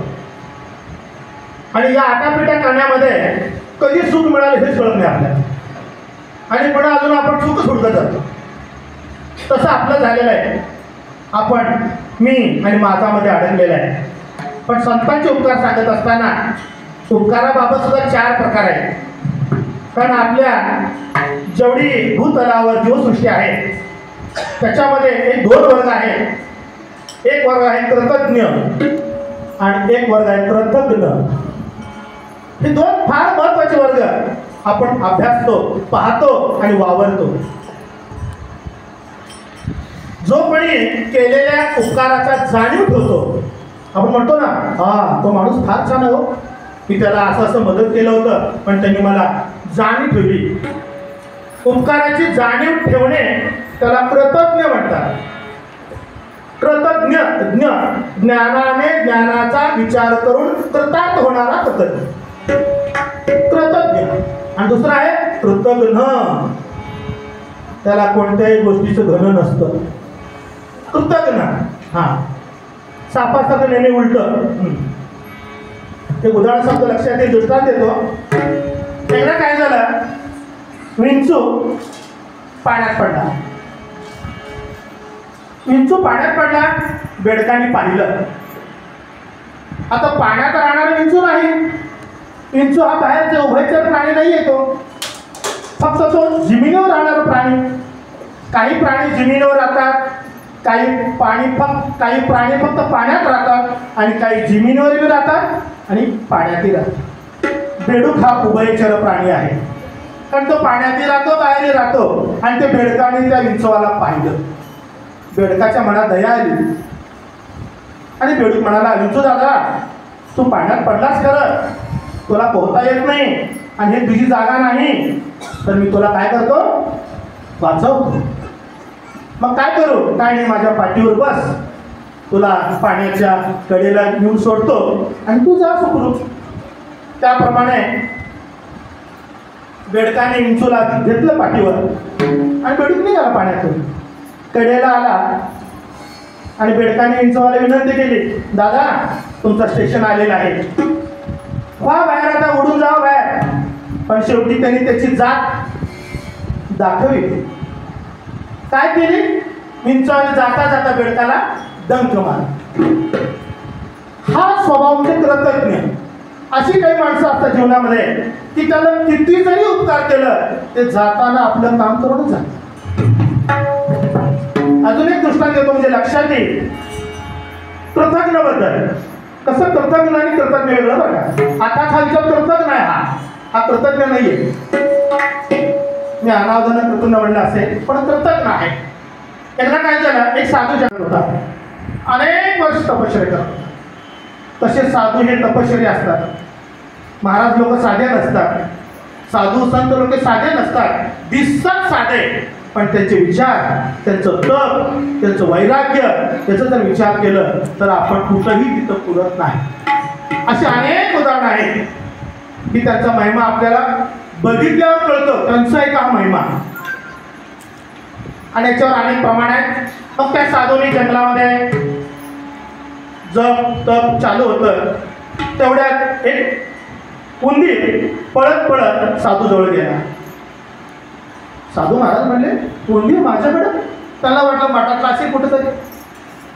आणि या आटापिटा करण्यामध्ये कधी सुख मिळालं हेच कळत नाही आपल्याला आणि पण अजून आपण सुख सुटत जातो. तसं आपलं झालेलं आहे. आपण मी आणि माझामध्ये अडकलेलं आहे. पण संतांचे उपकार सांगत असताना उपकाराबाबत सुद्धा 4 प्रकार आहेत. कारण आपल्या जेवढी भूतलावर जीवसृष्टी आहे त्याच्यामध्ये एक 2 वर्ग आहेत. एक वर्ग आहे कृतज्ञ आणि एक वर्ग आहे कृतज्ञ. हे 2 फार महत्वाचे वर्ग आपण अभ्यासतो, पाहतो आणि वावरतो. जो कोणी केलेल्या उपकाराचा जाणीव ठेवतो, आपण म्हणतो ना हा तो माणूस फार छान आहे हो, मी त्याला असं मदत केलं होतं पण त्यांनी मला जाणीव ठेवली. उपकाराची जाणीव ठेवणे त्याला कृतज्ञ म्हणतात. कृतज्ञ ज्ञानाने ज्ञानाचा विचार करून कृतार्थ होणारा कृतज्ञ. आणि दुसरा आहे कृतज्ञ, त्याला कोणत्याही गोष्टीचं घन नसतं. कृतज्ञ हा सापासारखं नेहमी उलट. ते उदाहरण शब्द लक्षात येईल, दृष्टांत देतो. एकदा काय झालं, विंचू पाण्यात पडला. विंचू पाण्यात पडला, बेडकाने पाहिलं. आता पाण्यात राहणारा विंचू नाही, विंचू हा बाहेरचे उभयचर प्राणी नाही येतो, फक्त तो जमिनीवर राहणारा प्राणी. काही प्राणी जमिनीवर राहतात, काही प्राणी फक्त पाण्यात राहतात आणि काही जमिनीवरही राहतात आणि पाण्यातही राहतात. बेडूक हा उभयचर प्राणी आहे, कारण तो पाण्यातही राहतो बाहेरही राहतो. आणि ते बेडकाने त्या विंचवाला पाहिलं. बेडकाच्या मनात दया आली आणि बेडूक म्हणाला, विंचू दादा तू पाण्यात पडलास खरं, तुला पोहता येत नाही आणि हे तुझी जागा नाही, तर मी तुला काय करतो, वाचवतो. मग काय करू? काय नाही, माझ्या पाठीवर बस, तुला पाण्याच्या कडेला घेऊन सोडतो आणि तू जा सुखरूप. त्याप्रमाणे बेडकाने विंचूला घेतलं पाठीवर आणि बेडूक निघाला पाण्यातून, कडेला आला आणि बेडकाने विंचवाला विनंती केली, दादा तुमचं स्टेशन आलेलं आहे, वा बाहेर, आता उडून जावं बाहेर. पण शेवटी त्यांनी त्याची जात दाखवली. काय केली? विंचवाने जाता जाता बेडकाला डंक मार. हा स्वभाव म्हणजे कृतज्ञ. अशी काही माणसं असतात जीवनामध्ये की त्याला किती जरी उपकार केलं ते जाताना आपलं काम करूनच जात. अजून एक दृष्टांत देतो म्हणजे लक्षात येईल कृतज्ञ बद्दल. कसं कृतज्ञ आणि कृतज्ञ वेगळं बघा. आता खालचा कृतज्ञ आहे, हा कृतज्ञ नाहीये. मी अनावधान कृतज्ञ म्हणलं असेल पण कृतज्ञ आहे. एकदा काय झालं, एक साधू जगत होता, अनेक वर्ष तपश्चर्या करत होता. तसे साधू हे तपश्चर्या असतात. महाराज लोक साधे नसतात, साधू संत लोक साधे नसतात, दिसतात साधे, पण त्यांचे विचार, त्यांचं तप, त्यांचं वैराग्य, त्याचा जर विचार केलं तर आपण कुठंही तिथं पुरत नाही. अशी अनेक उदाहरणं आहेत की त्यांचा महिमा आपल्याला बघितल्यावर कळतो, त्यांचा एक हा महिमा. आणि याच्यावर अनेक प्रमाण आहेत. मग त्या साधूनी जंगलामध्ये जप तप चालू होतं. तेवढ्यात एक उंदीर पळत पळत साधू जवळ गेला. साधू महाराज म्हणले, उंदीर माझ्याकडं? त्याला वाटलं मठातला असेल कुठंतरी.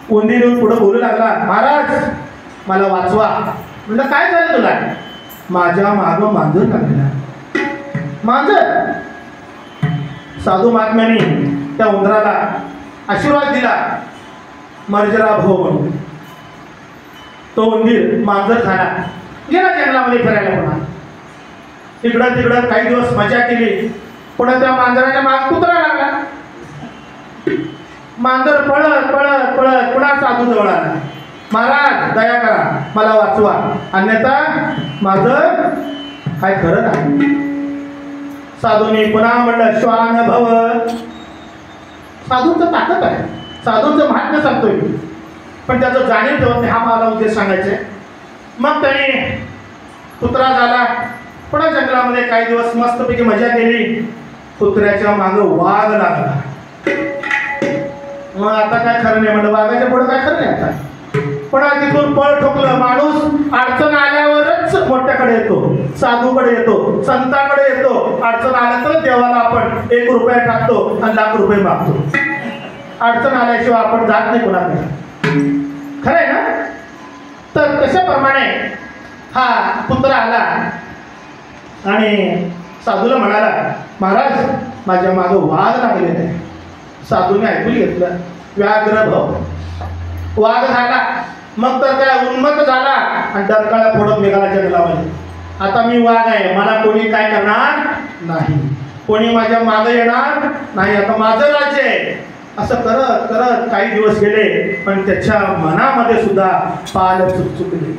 उंदीर येऊन पुढं बोलू लागला, महाराज मला वाचवा. म्हणलं काय झालं तुला? माझ्या मागं मांजर लागलेला. मांजर. साधू महात्म्याने त्या उंदराला आशीर्वाद दिला, मर्जरा भव म्हणून. तो उंदीर मांजर खाना गेला जंगलामध्ये फिरायला. पुन्हा इकडं तिकडं काही दिवस मजा केली. पुन्हा त्या मांजराच्या माग कुत्रा लागला. मांजर पळत पळत पळत पुन्हा साधू जवळ आला. महाराज दया करा, मला वाचवा, अन्यथा माझं काय खरं नाही. साधूने पुन्हा म्हणलं श्वान भव. साधूंचं ताकद आहे, साधूंचं महात्म्य सांगतोय, पण त्याचं जाणीव ठेवत नाही. हा मला उद्देश सांगायचे. मग त्याने कुत्रा झाला. पुन्हा जंगलामध्ये काही दिवस मस्तपैकी मजा केली. कुत्र्याच्या मागं वाघ लागला. मग आता काय खरं नाही म्हणलं, वाघाच्या पुढे काय खरं नाही आता. पुन्हा तिथून पळ ठोकलं. माणूस अडचण आल्यावरच मोठ्याकडे येतो, साधूकडे येतो, संतांकडे येतो. अडचण आल्या तर देवाला आपण 1 रुपया टाकतो आणि लाख रुपये मागतो. अडचण आल्याशिवाय आपण जात नाही कोणाकडे. खरं आहे ना. तर तशाप्रमाणे हा कुत्रा आला आणि साधूला म्हणाला, महाराज माझ्या मागं वाघ लागलेला आहे. साधूने ऐकून घेतलं. व्याघ्र भव. वाघ झाला. मग तर काय उन्मत्त झाला आणि डरकाळा फोडत निघाला जंगलामध्ये. आता मी वाघ आहे, मला कोणी काय करणार नाही, कोणी माझ्या मागं येणार नाही, आता माझं राज्य आहे. असं करत करत काही दिवस गेले. पण त्याच्या मनामध्ये सुद्धा पाल चुकचुकली.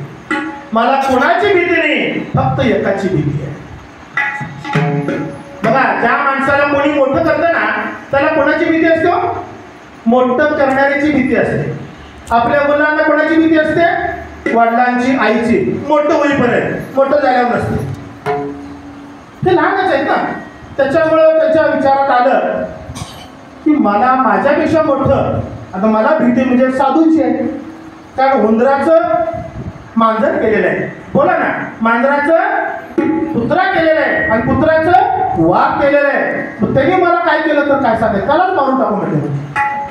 मला कोणाची भीती नाही, फक्त एकाची भीती आहे. बघा, ज्या माणसाला कोणी मोठं करतं ना, त्याला कोणाची भीती असते? मोठं करणाऱ्याची भीती असते. आपल्या मुलांना कोणाची भीती असते? वडिलांची, आईची. मोठं होईपर्यंत, मोठं झाल्यावर नसते. ते लहानच आहेत ना. त्याच्यामुळं त्याच्या विचारात आलं की मला माझ्यापेक्षा मोठं. आता मला भीती म्हणजे साधूची आहे. कारण उंदराचं मांजर केलेलं आहे. बोला ना, मांजराचं कुत्रा केलेलं आहे आणि कुत्र्याचं वाघ केलेलं आहे. मग त्यांनी मला काय केलं तर काय सांगायचं, त्यालाच मारून टाकू म्हटलं.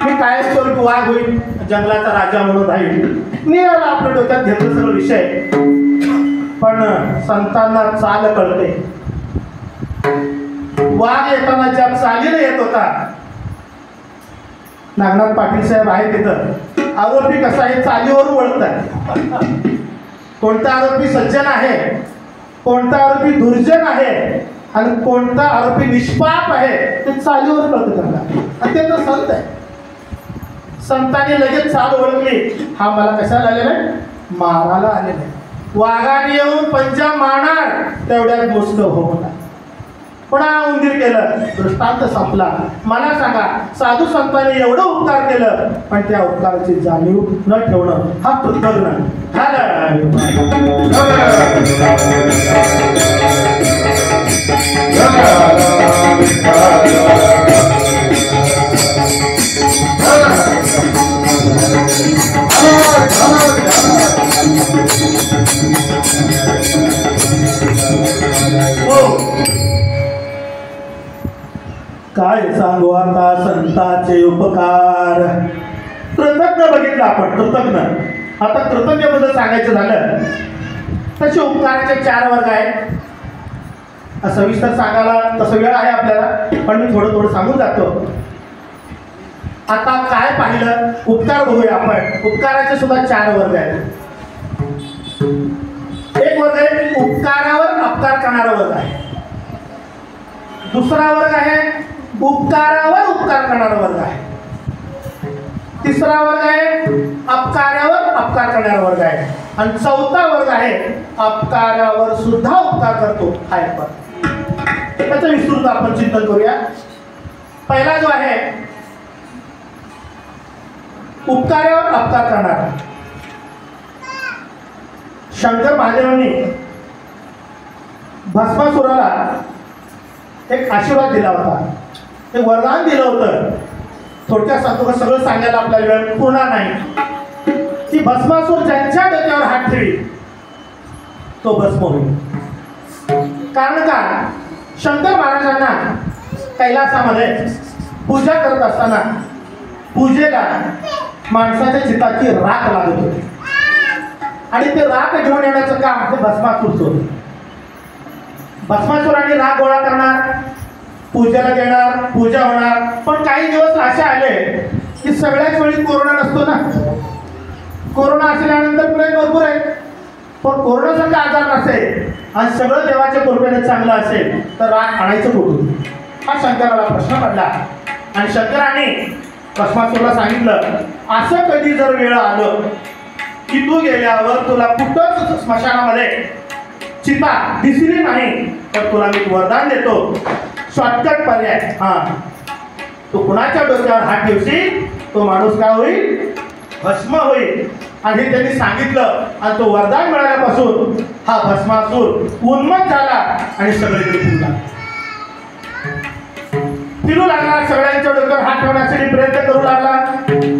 मी काय स्वरूप वाघ होईल, जंगलाचा राजा म्हणून राहील. निघाला आपल्या डोक्यात घेतलं सगळं विषय. पण संतांना चाल कळते. वाघ येताना ज्या चालीने येत होता, नागनाथ पाटील साहेब आहे तिथं. आरोपी कसा आहे, चालीवरून ओळखतात. कोणता आरोपी सज्जन आहे, कोणता आरोपी दुर्जन आहे आणि कोणता आरोपी निष्पाप आहे, ते चालीवर कळतं त्यांना. आणि ते तर संत आहे. संतांनी लगेच चाल ओळखली, हा मला कशाला आलेला आहे, मारायला आलेला आहे. वाघाने येऊन पंजा मारणार तेवढ्यात गोष्ट होणार. पुन्हा उंदीर केलं, दृष्टांत संपला. मला सांगा, साधू संतांनी एवढं उपकार केलं, पण त्या उपकाराची जाणीव न ठेवणं हा कृतज्ञ. काय सांगू आता संतांचे उपकार. कृतज्ञ बघितलं आपण, कृतज्ञ. आता कृतज्ञबद्दल सांगायचं झालं, तसे उपकाराचे 4 वर्ग आहेत. सविस्तर सांगायला तसं वेळ आहे आपल्याला, पण मी थोडं थोडं सांगून जातो. आता काय पाहिलं, उपकार बघूया आपण. उपकाराचे सुद्धा 4 वर्ग आहेत. एक वर्ग आहे उपकारावर अपकार करणारा वर्ग आहे. दुसरा वर्ग आहे उपकारावर उपकार करणारा वर्ग आहे. तिसरा वर्ग आहे अपकारावर अपकार करणारा वर्ग आहे. आणि चौथा वर्ग आहे अपकारावर सुद्धा उपकार करतो हा एक वर्ग. त्याचं विस्तृत आपण चिंतन करूया. पहिला जो आहे उपकारावर अपकार करणारा. शंकर महादेवांनी भस्मासुराला एक आशीर्वाद दिला होता, एक वरदान दिलं होतं. थोडक्यात सांगतो का, सगळं सांगायला आपल्याला वेळ पुरणार नाही. की भस्मासूर ज्यांच्या डोक्यावर हात ठेवी तो भस्म होईल. कारण का, शंकर महाराजांना कैलासामध्ये पूजा करत असताना पूजेला माणसाच्या चिताची राख लागत होती आणि ते राख घेऊन येण्याचं काम ते भस्मासूरचं होतं. भस्मासुराने राग गोळा करणार, पूजेला देणार, पूजा होणार. पण काही दिवस असे आले की सगळ्याच वेळी कोरोना नसतो ना. कोरोना असल्यानंतर प्रयोग भरपूर आहे, पण कोरोनासारखा आजार नसेल आणि सगळं देवाच्या कृपेने चांगलं असेल तर राग आणायचं कुठून, हा शंकराला प्रश्न पडला. आणि शंकराने भस्मासुराला सांगितलं, असं कधी जर वेळ आलं की तू गेल्यावर तुला कुठंच स्मशानामध्ये चिता दिसली नाही तर तुला मी वरदान देतो. शॉर्टकट पर्याय, हा, तू कुणाच्या डोक्यावर हात ठेवशील तो माणूस काय होईल, भस्म होईल. आणि हे त्यांनी सांगितलं आणि तो वरदान मिळाल्यापासून हा भस्मासूर उन्मत्त झाला आणि सगळीकडे फिरू लागला. सगळ्यांच्या डोक्यावर हात ठेवण्यासाठी प्रयत्न करू लागला.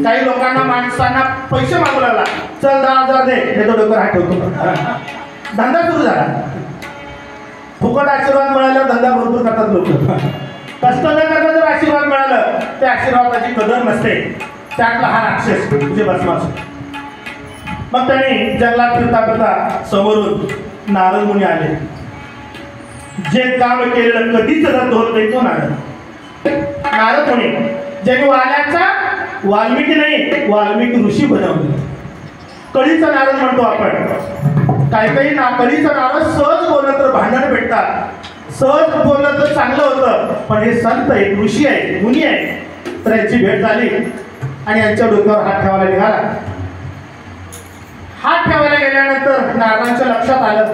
काही लोकांना, माणसांना पैसे मागू लागला, चल 10,000 दे, हे तो डोक्यावर हात ठेवतो. धंदा सुरू झाला. फुकट आशीर्वाद मिळाल्यावर धंदा भरपूर करतात लोक. कष्ट न करता जर आशीर्वाद मिळालं त्या आशीर्वादाची कदर नसते. त्यातला हा राक्षस म्हणजे भस्मासूर. मग त्यांनी जंगलात फिरता फिरता समोरून नारद मुनी आले. जे काम केलेलं कधीच रद्द होत नाही तो नारद मुनी, ज्यांनी वाल्मिकी नाही, वाल्मिकी ऋषी बनवले. कळीचा नारद म्हणतो आपण. काही कळीचा नारद सहज बोललं तर भांडण भेटतात, सहज बोललं तर चांगलं होतं. पण हे संत आहे, ऋषी आहे, मुनी आहे. तर यांची भेट झाली आणि यांच्या डोक्यावर हात ठेवायला निघाला. हात ठेवायला गेल्यानंतर नारदांच्या लक्षात आलं,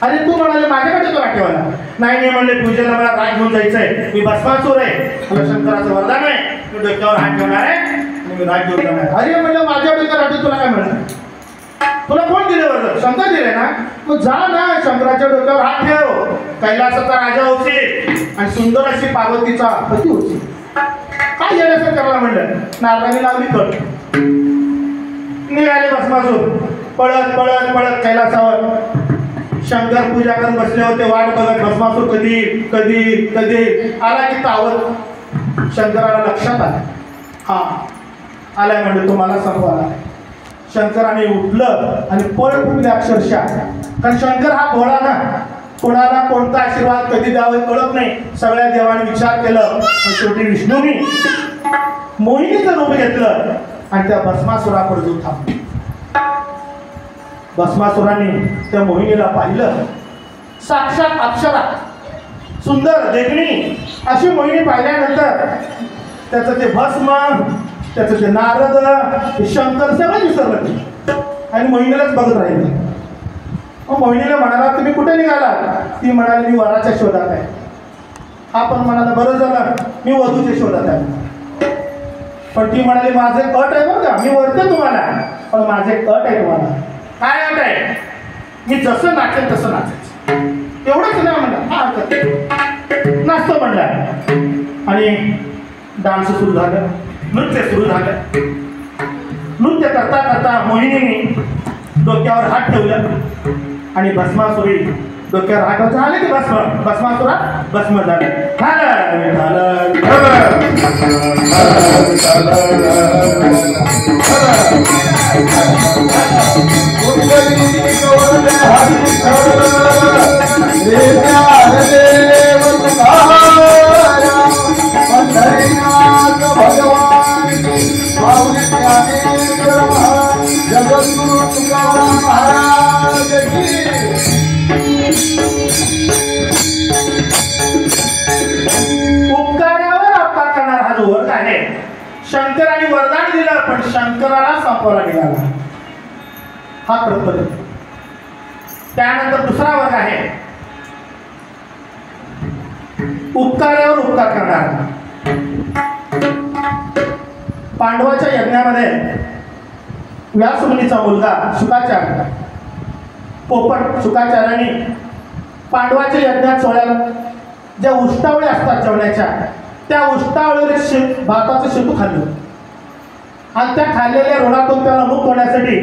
अरे तू म्हणाले माझ्याकडे तो हात ठेवायला नाही म्हणले, पूजेला मला राग घेऊन जायचंय, मी भस्मासूर आहे, मला शंकराचं वरदान आहे, मी डोक्यावर हात ठेवणार आहे आणि मी राग घेऊन जाणार. अरे म्हणलं माझ्या डोक्यावर हात तुला काय म्हणलं, तुला कोण दिलं वरदान, शंकर दिले ना, मग जा ना शंकराच्या डोक्यावर हात ठेव, कैलासाचा राजा होशील आणि सुंदर अशी पार्वतीचा पती होशील. काय येण्याचं करायला म्हणलं. नारदाने लावली कट. निघाले भस्मासूर पळत पळत पळत कैलासावर. शंकर पूजा करत बसले होते, वाट बघत भस्मासूर कधी कधी कधी आला की तावत शंकराला लक्षात आलं, हा आलाय म्हणजे तुम्हाला संपवाला. शंकराने उठलं आणि पळ फुटले अक्षरशः. कारण शंकर हा भोळा ना, कोणाला कोणता आशीर्वाद कधी द्यावा कळत नाही. सगळ्या देवाने विचार केलं, पण शेवटी विष्णूने मोहिनीचं रूप घेतलं आणि त्या भस्मासुराकडे जो थांबला. भस्मासुराने त्या मोहिनीला पाहिलं. साक्षात अप्सरा, सुंदर देखणी अशी मोहिनी पाहिल्यानंतर त्याचं ते भस्म, त्याचं ते नारद, ते शंकर सगळं विसरलं आणि मोहिनीलाच बघत राहिले. मग मोहिनीला म्हणाला, तुम्ही कुठे निघाला. ती म्हणाली, मी वराच्या शोधात आहे. हा पण म्हणाला, बरं झालं, मी वधूच्या शोधात आहे. पण ती म्हणाली, माझे अट आहे बरं का, मी वरते तुम्हाला, पण माझे अट आहे तुम्हाला. काय अट आहे, मी जसं नाचेन तसं नाचायचं, एवढंच नाही म्हणलं. हा नाचतो म्हणला. आणि डान्स सुरू झालं, नृत्य सुरू झालं. नृत्य करता करता मोहिनीने डोक्यावर हात ठेवलं आणि भस्मासुरी डोक्यावर हात झाले की भस्मासुरा भस्म झाले. शंकराने वरदान दिलं पण शंकराला संपवला निघाला. हा प्रपद. त्यानंतर दुसरा वर्ग आहे उपकारावर उपकार करणारा. पांडवाच्या यज्ञामध्ये व्यासमुनीचा मुलगा शुकाचार्य, पोपट शुकाचार्याने पांडवाच्या यज्ञात सोळ्याला ज्या उष्टावळी असतात जेवण्याच्या, त्या उष्टावळीवर भाताचं शेतू खाल्लं आणि त्या खाल्लेल्या ऋणातून त्याला मुक्त होण्यासाठी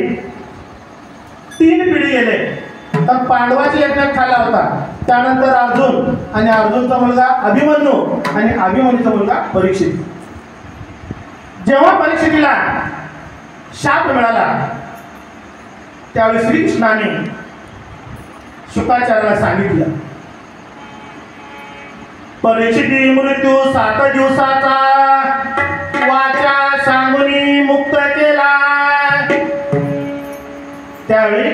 3 पिढी गेले. तर पांडवाच्या यज्ञात खाल्ला होता. त्यानंतर अर्जुन आणि अर्जुनचा मुलगा अभिमन्यू आणि अभिमन्यूचा मुलगा परीक्षित. जेव्हा परीक्षितीला शाप मिळाला त्यावेळी श्रीकृष्णाने शुकाचार्याला सांगितलं परिस्थिती मृत्यू 7 दिवसाचा वाचा सांगून मुक्त केला. त्यावेळी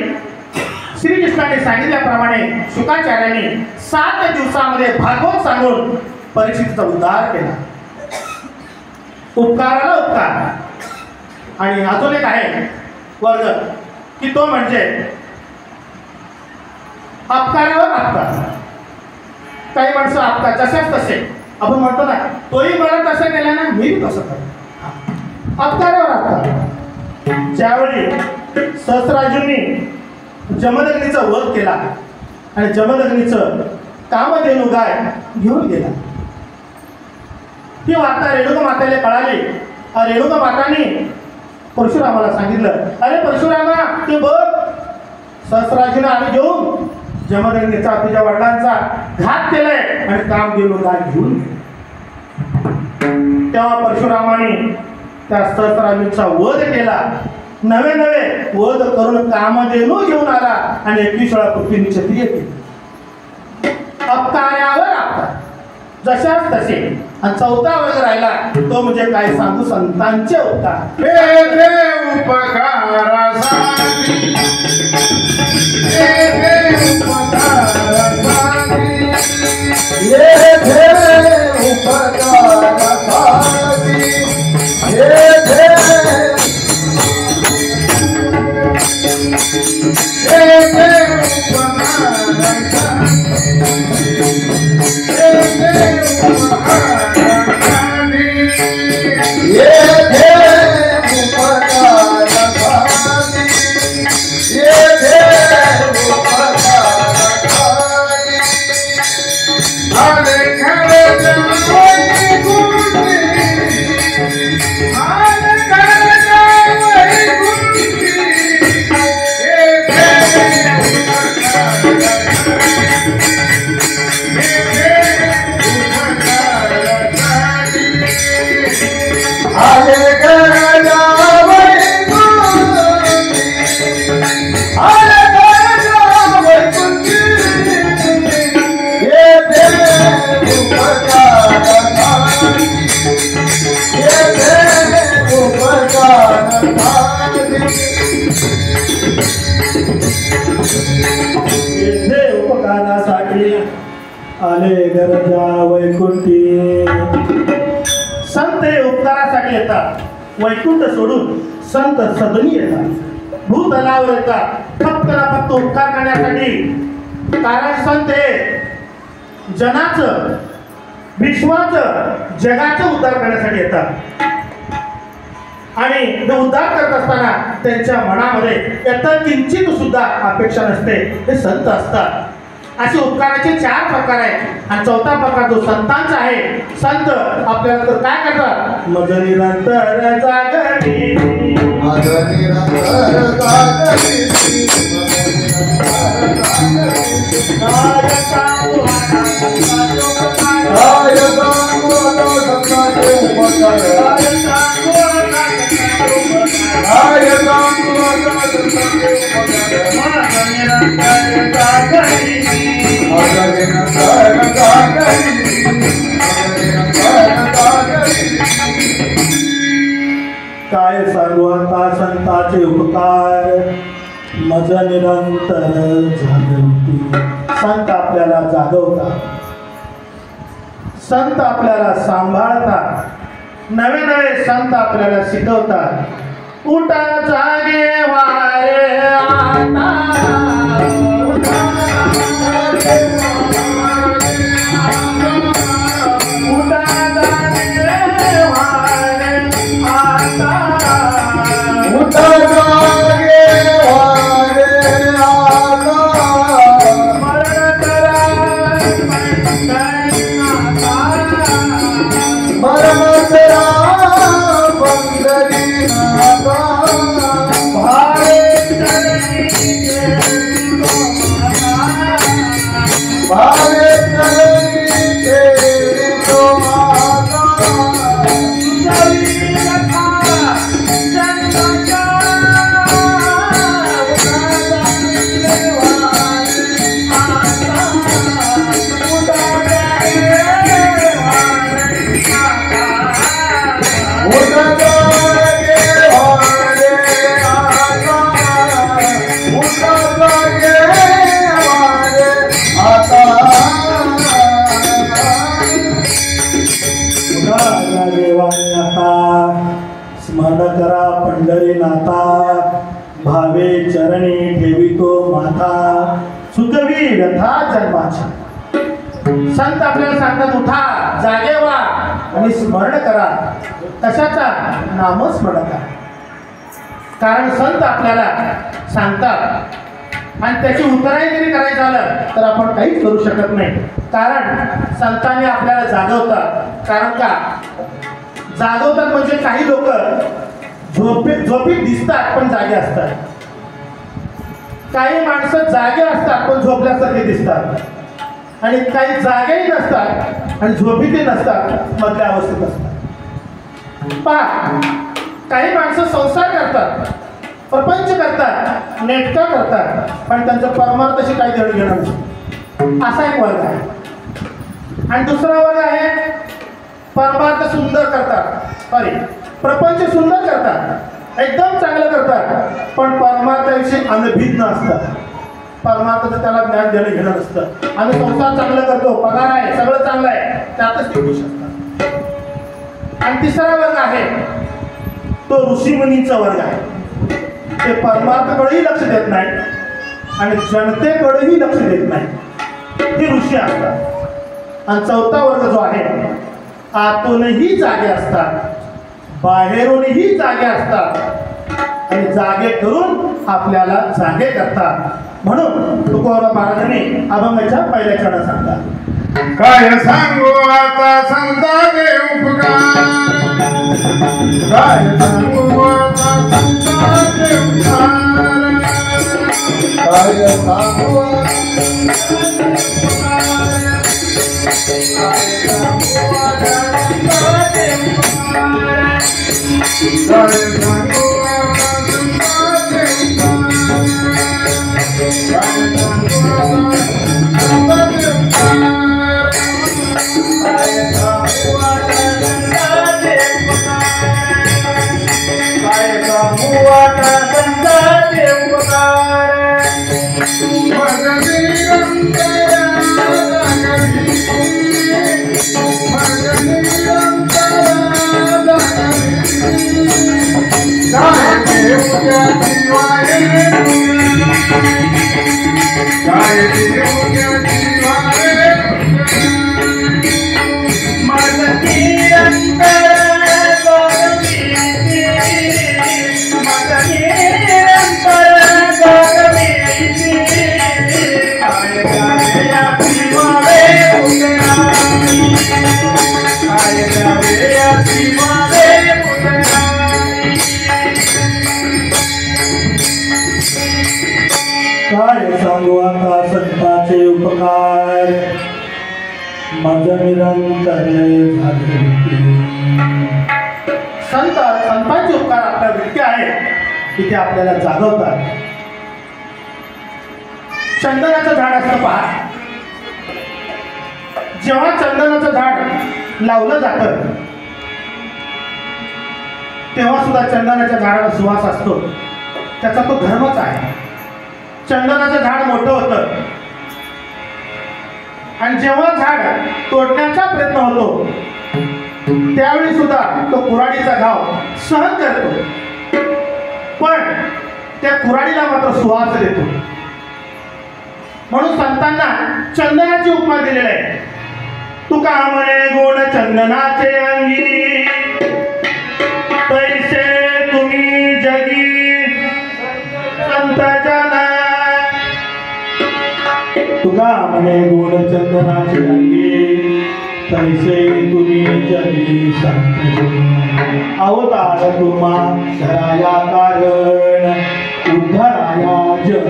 श्रीकृष्णाने सांगितल्याप्रमाणे शुकाचार्यांनी 7 दिवसामध्ये भागवत सांगून परीक्षितीचा उद्धार केला. उपकाराला उपकार. आणि अजून एक आहे वर्ग की तो म्हणजे अपकारावर अपकार. काही माणसं अपकार जशाच तसे आपण म्हणतो ना, तोही मला तसं केलं ना, मी तसं करतो. अपकारावर अपकार. ज्यावेळी सहस्रार्जुनी जमदग्नीचा वध केला आणि जमदग्नीचं कामधेनू गाय घेऊन गेला. ही वार्ता रेणुका मातेला कळाली. रेणुका मातांनी परशुरामाला सांगितलं, अरे परशुरामा, ते बघ सहस्रार्जुन आम्ही घेऊन जमदग्नीचा तुझ्या वडिलांचा घात केलाय आणि कामधेनू गाय घेऊन गेला. तेव्हा परशुरामाने त्या सहस्रार्जुनचा वध केला. नवे वध करून कामधेनू घेऊन आला आणि 21 वेळा पृथ्वीने क्षत्रिय केली. अपकार्यावर अपकार जशाच तसे. आणि 4था वर्ग राहिला तो म्हणजे काय सांगू, संतांचे उपकार. हे देव उपकारासाठी, हे देव उपकारासाठी, ये देव उपकारासाठी, ये देव, हे देव उपकारासाठी, हे देव उपकारासाठी, ये देव उपकारासाठी, ये देव उपकारासाठी. आले खरे जावई गुंडी, आले खरे जावई गुंडी, हे देव उपकारासाठी, हे देव उपकारासाठी. आले गरजा वैकुंठी, आले गरजा वैकुंठी, ये देव उपकारासाठी, ये देव उपकारासाठी. येथे उपकारासाठी आले गरजा वैकुंठी. संत हे उपकारासाठी येतात. वैकुंठ सोडून संत सदनी येतात. भूतलावर येतात फक्त ना फक्त उपकार करण्यासाठी. कारण संत हे जनाचं, विश्वाचं, जगाचं उद्धार करण्यासाठी येतात. आणि ते उद्धार करत असताना त्यांच्या मनामध्ये यात किंचित सुद्धा अपेक्षा नसते. हे संत असतात. असे उपकाराचे 4 प्रकार आहेत. आणि 4था प्रकार जो संतांचा आहे. संत आपल्याला तर काय करतात, मज निरंतर जागरी, मज निरंतर जागरी, काय सांगू आता संतांचे उपकार, काय सांगू आता संतांचे उपकार, काय सांगू आता संतांचे उपकार, काय सांगू आता संतांचे उपकार. मज निरंतर जागरी, मज निरंतर जागरी, मज निरंतर जागरी. काय सांगू आता संतांचे उपकार, मज निरंतर जागृती. संत आपल्याला जागवतात. संत आपल्याला सांभाळतात. नवे संत आपल्याला शिकवतात. उठा जागे वारे आता, उठा जागे वारे आता, उठा जागे वारे आता, मरण करा मरण करा पंढरीनाथा, भारत भारत जननी तो माता. उठा संत आपल्याला सांगतात उठा, जागे व्हा आणि स्मरण करा. कशाचा? नामस्मरण करा. कारण संत आपल्याला सांगतात आणि त्याची उतराई जरी करायचं झालं तर आपण काहीच करू शकत नाही. कारण संतांनी आपल्याला जागवतात. कारण का जागवतात म्हणजे काही लोक झोपीत दिसतात पण जागे असतात. काही माणसं जागे असतात पण झोपल्यासारखे दिसतात. आणि काही जागेही नसतात आणि झोपीतही नसतात, मधल्या अवस्थेत असतात. पहा, काही माणसं संसार करतात, प्रपंच करतात, नेटका करतात, पण त्यांचं परमार्थाशी काही देणं घेणं नसतं. असा एक वर्ग आहे. आणि दुसरा वर्ग आहे परमार्थ सुंदर करतात, प्रपंच सुंदर करतात, एकदम चांगलं करतात, पण परमार्थाविषयी अनभिज्ञ असतात. परमार्थाचं त्याला ज्ञान देणं घेणं नसतं. आम्ही संसार चांगलं करतो, पगार आहे, सगळं चांगलं आहे, त्यातच ते खुश असतात. आणि तिसरा वर्ग आहे तो ऋषीमुनींचा वर्ग आहे. ते परमार्थाकडेही लक्ष देत नाही आणि जनतेकडेही लक्ष देत नाही. ते ऋषी असतात. आणि चौथा वर्ग जो आहे आतूनही जागे असतात, बाहेरूनही जागे असतात आणि जागे करून आपल्याला जागे करतात. म्हणून तुकोबा महाराजांनी अभंगाच्या पहिल्या चरणात सांगतात, काय सांगू आता संताचे उपकार, काय सांगू आता संताचे उपकार, काय सांगू आता संताचे उपकार, काय सांगू आता संताचे उपकार, काय सांगू आता संताचे काय सांगू आता संतांचे उपकार, मज निरंतर झाले. संतांचे उपकार आपल्या इतके आहेत की ते आपल्याला जागवतात. चंदनाचं झाड असतं पहा, जेव्हा चंदनाचं झाड लावलं जातं तेव्हा सुद्धा चंदनाच्या झाडाला सुवास असतो. त्याचा तो धर्मच आहे. चंदनाचं झाड मोठं होतं आणि जेव्हा झाड तोडण्याचा प्रयत्न होतो त्यावेळी सुद्धा तो कुऱ्हाडीचा घाव सहन करतो, पण त्या कुऱ्हाडीला मात्र सुवास देतो. म्हणून संतांना चंदनाची उपमा दिलेली आहे. तुका म्हणे गोड चंदनाचे अंगी, तैसे तुम्ही जगी संत जना. तुका म्हणे गोड चंदनाचे अंगी, तैसे तुम्ही जगी संत जना. अवतार तुम्हा धराया कारण, उद्धाराया जग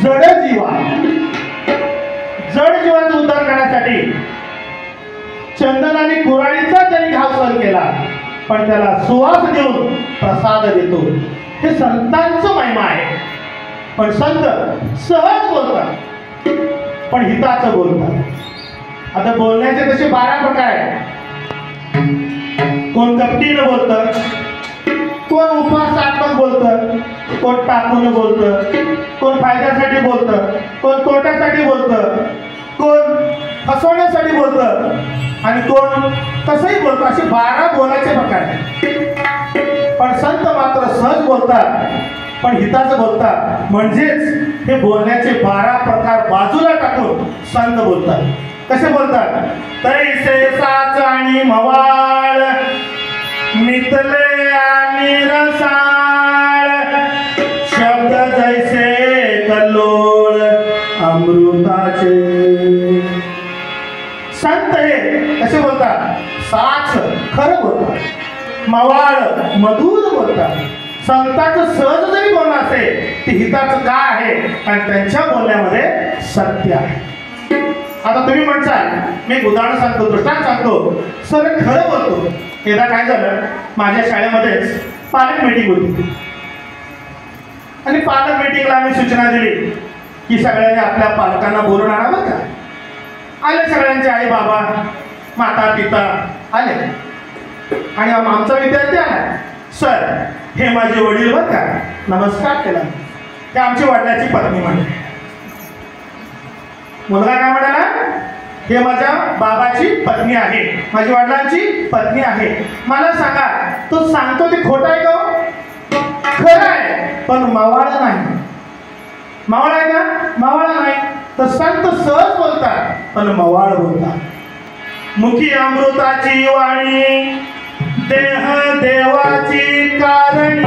जड जीवा. जड जीवाचा उद्धार करण्यासाठी चंदनाने कुऱ्हाडीचा जरी घाव सहन केला पण त्याला सुवास देऊन प्रसाद देतो. हे संतांचं महिमा आहे. पण संत सहज बोलतात पण हिताचं बोलतात. आता बोलण्याचे तसे 12 प्रकार आहेत. कोण कपटीनं बोलतं, कोण उपहासात्मक बोलतं, कोण टाकून बोलतं, कोण फायद्यासाठी बोलतं, कोण तोट्यासाठी बोलतं, कोण फसवण्यासाठी बोलतं आणि कोण कसंही बोलतं. असे 12 बोलायचे प्रकार आहेत. पण संत मात्र सहज बोलतात पण हिताचं बोलतात. म्हणजेच हे बोलण्याचे 12 प्रकार बाजूला टाकून संत बोलतात. कसे बोलतात? तैसे साच आणि मवाळ मितले आणि रसाळ शब्द जैसे कल्लोळ अमृताचे. संत हे कसे बोलतात? साच खरं बोलतात, मवाळ मधुर बोलतात. संतांचं सहज जरी बोलणं असेल ते हिताचं का आहे आणि त्यांच्या बोलण्यामध्ये सत्य आहे. आता तुम्ही म्हणसाल मी एक उदाहरण सांगतो, दृष्टांत सांगतो, सर खरं बोलतो. एकदा काय झालं, माझ्या शाळेमध्येच पालक मीटिंग होती आणि पालक मीटिंगला आम्ही सूचना दिली की सगळ्यांनी आपल्या पालकांना बोलून आणा बरं का. आले सगळ्यांचे आई बाबा माता पिता आले आणि आमचा विद्यार्थी आला. सर हे माझे वडील बरं का. नमस्कार केला. ते आमची वडिलांची पत्नी म्हणे. मुलगा काय म्हणाला? हे माझ्या बाबाची पत्नी आहे, माझी वडिलांची पत्नी आहे. मला सांगा तो सांगतो ते खोटं आहे का? खरं आहे पण मवाळ नाही. मवाळ आहे का? मवाळ नाही. तर संत सहज बोलतात पण मवाळ बोलतात. मुखी अमृताची वाणी देह देवाची कारणी.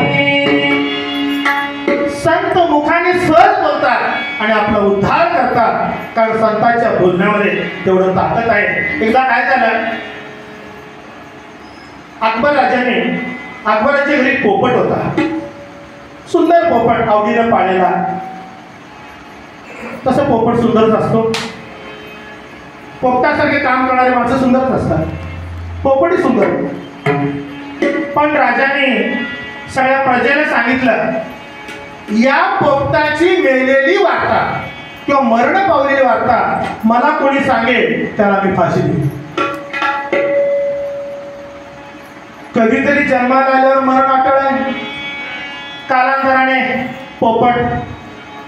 संत मुखाने सहज बोलतात आणि आपला उद्धार करतात, कारण संतांच्या बोलण्यामध्ये तेवढं ताकद आहे. एकदा काय झालं, अकबर राजाने, अकबराच्या घरी पोपट होता, सुंदर पोपट आवडीनं पाळलेला. तसं पोपट सुंदरच असतो. पोपटासारखे काम करणारे माणसं सुंदरच असतात, पोपटही सुंदर. पण राजाने सगळ्या प्रजेला सांगितलं या पोपटाची मेलेली वार्ता किंवा मरण पावलेली वार्ता मला कोणी सांगेल त्याला मी फाशी देईन. कधीतरी जन्माला आल्यावर मरण अटळ आहे. कालांतराने पोपट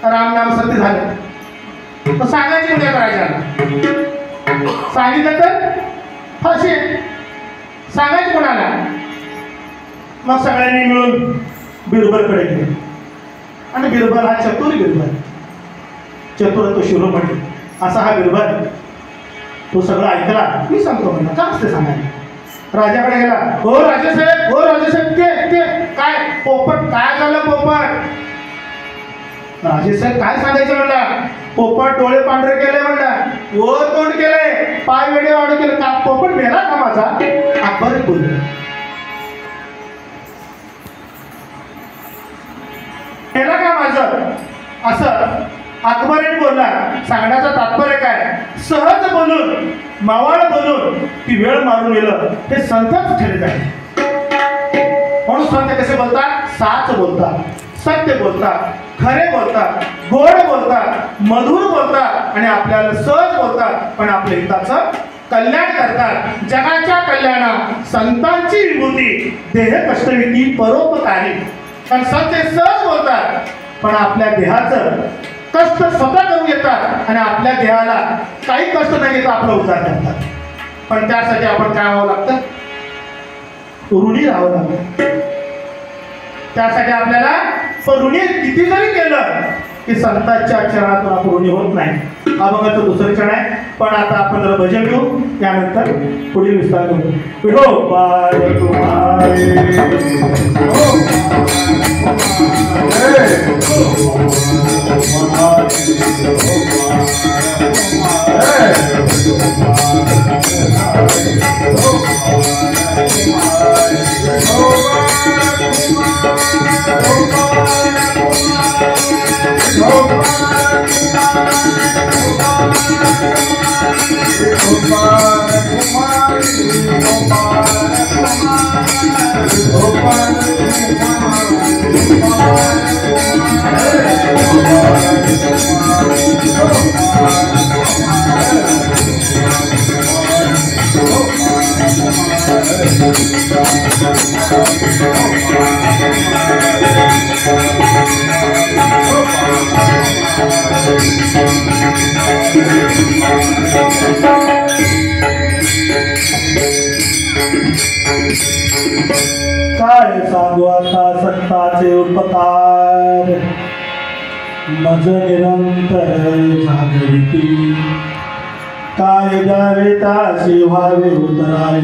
रामनाम सत्य झालं. तर सांगायची उद्या राजाला, सांगितलं तर फाशी, सांगायचं कोणाला? मग सगळ्यांनी मिळून बिरबलकडे गेले आणि बिरबल हा चतुर बिरबल, चतुर तो शिरोमणी असा हा बिरबल. तो सगळं ऐकला. मी सांगतो म्हणला, का असते सांगायला. राजाकडे गेला. हो राजेसाहेब, हो राजेसाहेब, ते काय पोपट, काय झालं पोपट? राजेसाहेब काय सांगायचं म्हणला. पोपट डोळे पांढरे केले म्हणला, वर तोंड केले, पाय वेडे वाढ केले. का पोपट मेला का माझा? अकबर बोलले, मेला का माझं? असं अकबराने बोलला. सांगण्याचं तात्पर्य काय? सहज बोलून, मावळ बोलून ती वेळ मारून गेलं हे संतच ठरत आहे. म्हणून संत कसे बोलतात? साच बोलतात, सत्य बोलतात, खरे बोलतात, गोड बोलतात, मधुर बोलतात आणि आपल्याला सहज बोलतात, पण आपल्या हिताचं कल्याण करतात. जगाच्या कल्याणात संतांची विभूती देह कष्टविधी परोपकारी. कारण संत सहज बोलतात पण आपल्या देहाचं कष्ट स्वतः करून घेतात आणि आपल्या देहाला काही कष्ट न घेता आपला उद्धार करतात. पण त्यासाठी आपण काय व्हावं लागतं? ऋणी राहावं लागतं. त्यासाठी आपल्याला ऋणी किती जरी केलं की संतांच्या चरणातून आपण ऋणी होत नाही. अभंगाचं दुसरं चरण आहे. पण आता आपण जरा भजन घेऊ, त्यानंतर पुढील विस्तार करू. विठोबार तुम्हारे काय सांगू आता संतांचे उपकार, मज निरंतर जागरिती. काय द्यावे तासे व्हावे उतराई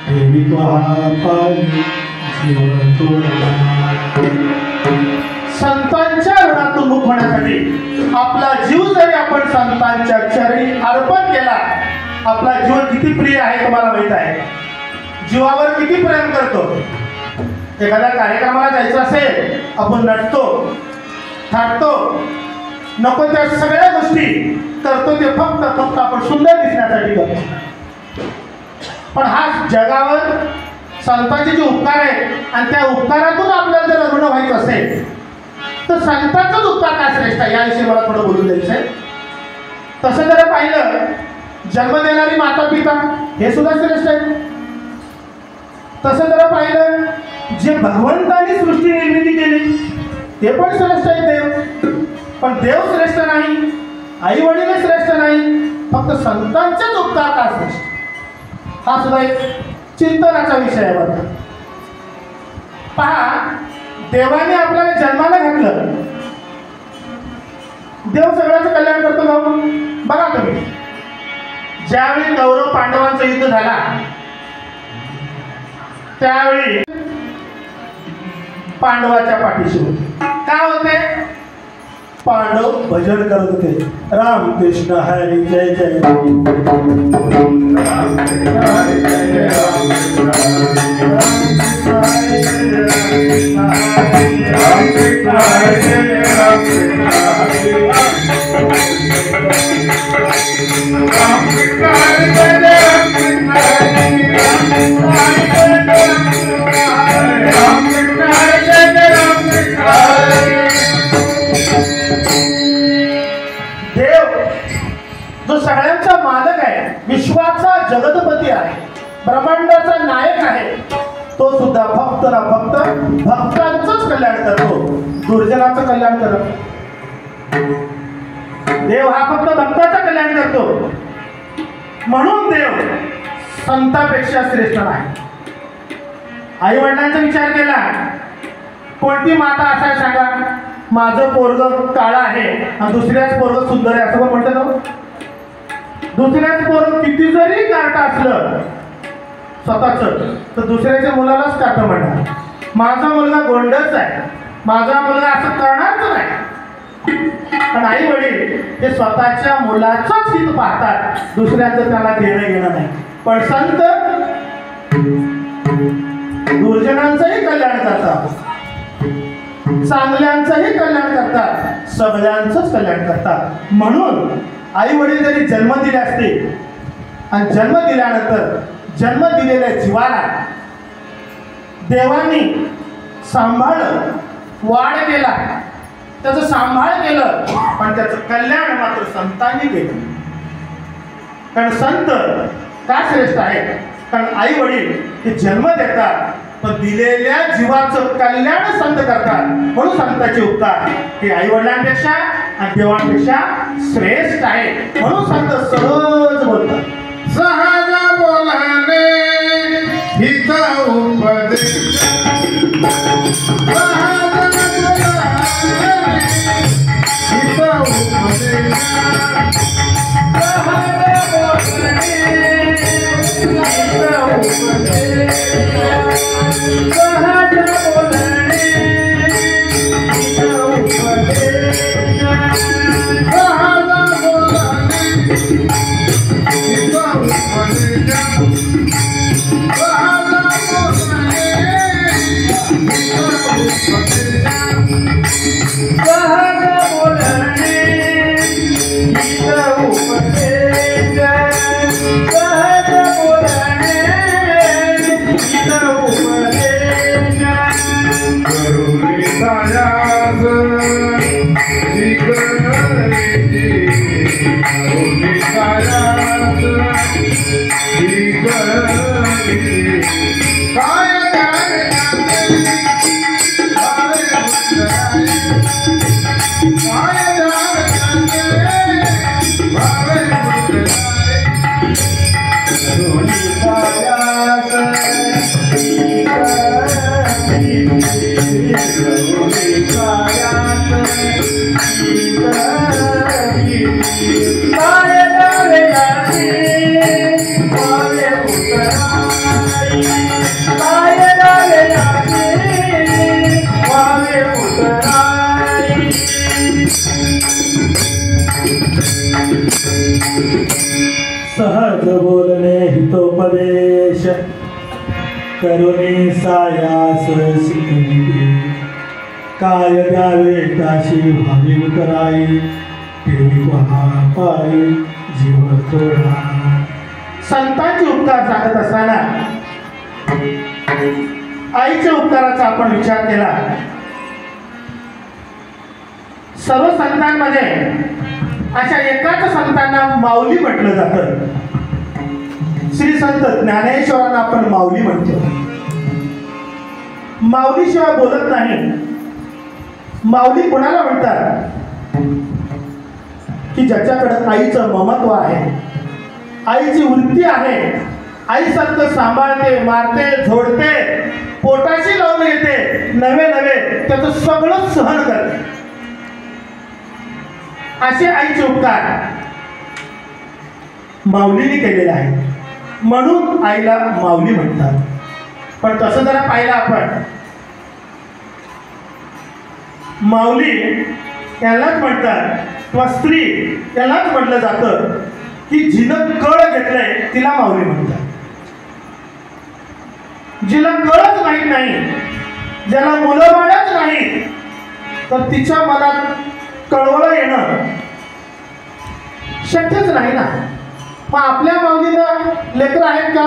देवी हा पायी जीवन तोडला. संतांच्या ऋणातून मुक्त होण्यासाठी आपला जीव जरी आपण संतांच्या चरणी अर्पण केला, आपला जीव किती प्रिय आहे तुम्हाला माहित आहे. जीवावर किती प्रेम करतो. एखाद्या कार्यक्रमाला जायचं असेल, आपण नटतो, थाटतो, नको त्या सगळ्या गोष्टी करतो, ते फक्त आपण सुंदर दिसण्यासाठी करतो. पण हा जगावर संतांचे जे उपकार आहेत आणि त्या उपकारातून आपल्याला जर ऋण व्हायचं असेल तर संतांचाच उपकार काय श्रेष्ठ आहे याविषयी मला थोडं बोलून द्यायचं आहे. तसं जर पाहिलं, जन्म देणारी माता पिता हे सुद्धा श्रेष्ठ आहे. तसं जर पाहिलं, जे भगवंतांनी सृष्टी निर्मिती केली ते पण श्रेष्ठ आहे देव. पण देव श्रेष्ठ नाही, आई वडील श्रेष्ठ नाही, फक्त संतांचेच उपकार का श्रेष्ठ, हा सुद्धा एक चिंतनाचा विषय आहे. बघा पहा, देवाने आपल्याला जन्माला घातलं, देव सगळ्याचं कल्याण करतो भाऊ. बघा तुम्ही, ज्यावेळी कौरव पांडवांचं युद्ध झाला त्यावेळी पांडवाच्या पाठीशी होते. काय होते? पांडव भजन करत होते, राम कृष्ण हरी जय जय राम, राम कृष्ण हरी जय जय राम, राम कृष्ण हरी जय जय राम, राम कृष्ण हरी जय जय राम, कृष्ण हरी जय जय राम, देव जो सगळ्यांचा मालक आहे, विश्वाचा जगतपती आहे, ब्रह्मांडाचा नायक आहे, तो सुद्धा फक्त ना फक्त भक्तांचंच कल्याण करतो, दुर्जनाचं कल्याण करतो. देव हा फक्त भक्ताचं कल्याण करतो. म्हणून देव संतापेक्षा श्रेष्ठ नाही. आई वडिलांचा विचार केला, कोणती माता असाय सांगा, माझं पोरग काळा आहे आणि दुसऱ्याच पोरग सुंदर आहे असं पण म्हणतं ना. दुसऱ्याच पोरग किती जरी कार्ट असलं स्वतःच, तर दुसऱ्याच्या मुलालाच कार्ट म्हणणार. माझा मुलगा गोंडच आहे, माझा मुलगा असं करणारच नाही. पण आई वडील हे स्वतःच्या मुलाचंच हित पाहतात, दुसऱ्याचं त्याला देणं घेणं नाही. पण संत दुर्जनांचंही कल्याण करतात, चांगल्यांचंही कल्याण करतात, सगळ्यांचंच कल्याण करतात. म्हणून आई वडील जरी जन्म दिले असते आणि जन्म दिल्यानंतर जन्म दिलेल्या जीवाला देवानी सांभाळलं, वाढ केला, त्याचं सांभाळ केलं, पण त्याचं कल्याण मात्र संतांनी केलं. कारण संत का श्रेष्ठ आहे? कारण आई वडील हे जन्म देतात पण दिलेल्या जीवाचं कल्याण संत करतात. म्हणून संतांचे उपकार हे आई वडिलांपेक्षा आणि देवांपेक्षा श्रेष्ठ आहे. म्हणून संत सहज बोलतात, सहज बोलणे हिचा उपदेश, सहज हिचा उपदेश, काय सहज बोलणे हितोपदेश करुणी सायास शिकविते काय द्यावे त्याशी भावी उतराई ठेवी पायी जीव थोडा. संतांचे उपकार सांगत असताना आईच्या उपकाराचा आपण विचार केला. सर्व संतांमध्ये अशा एकाच संतांना माऊली म्हटलं जातं. श्री संत ज्ञानेश्वरांना आपण माऊली म्हणतो. माऊली शिवाय बोलत नाही. माऊली कोणाला म्हणतात की ज्याच्याकडे आईचं ममत्व आहे, आईची वृत्ती आहे, आईसारखं सांभाळते, मारते, झोडते, पोटाशी लावून घेते, नवे नवे त्याचं सगळं सहन करते. असे आईचे उपकार माऊलीने केलेले आहे, म्हणून आईला माऊली म्हणतात. पण तसं जरा पाहिलं आपण, माऊली यालाच म्हणतात किंवा स्त्री यालाच म्हटलं जातं की जिनं कळ घेतलंय तिला माऊली म्हणतात. जिला कळच माहीत नाही, ज्याला मुलं बाळच नाही, तर तिच्या मनात कळवळं येणं शक्यच नाही ना. मग आपल्या माऊलीला लेकरं आहेत का,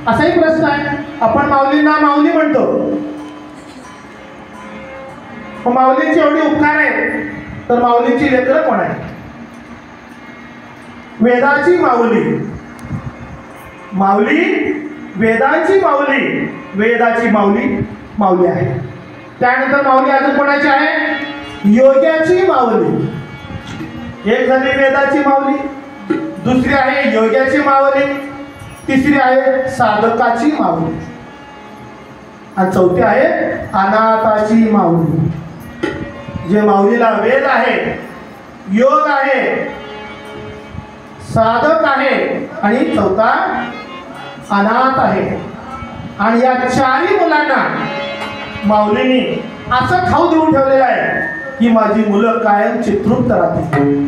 असाही प्रश्न आहे. आपण माऊलींना माऊली म्हणतो. माऊलींचे एवढे उपकार आहेत, तर माऊलींची लेकरं कोण आहेत? वेदाची माऊली, माऊली वेदांची माऊली, वेदाची माऊली माऊली आहे. त्यानंतर माऊली अजून कोणाची आहे? योग्याची माऊली. एक झाली वेदाची माऊली, दुसरी आहे योग्याची माऊली, तिसरी आहे साधकाची माऊली, आणि चौथी आहे अनाथाची माऊली. जे माऊलीला वेद आहे, योग आहे, साधक आहे, आणि चौथा अनाथ आहे. आणि या चारही मुलांना माऊलीने असं खाऊ देऊन ठेवलेलं आहे की माझी मुलं कायम तृप्त राहतील.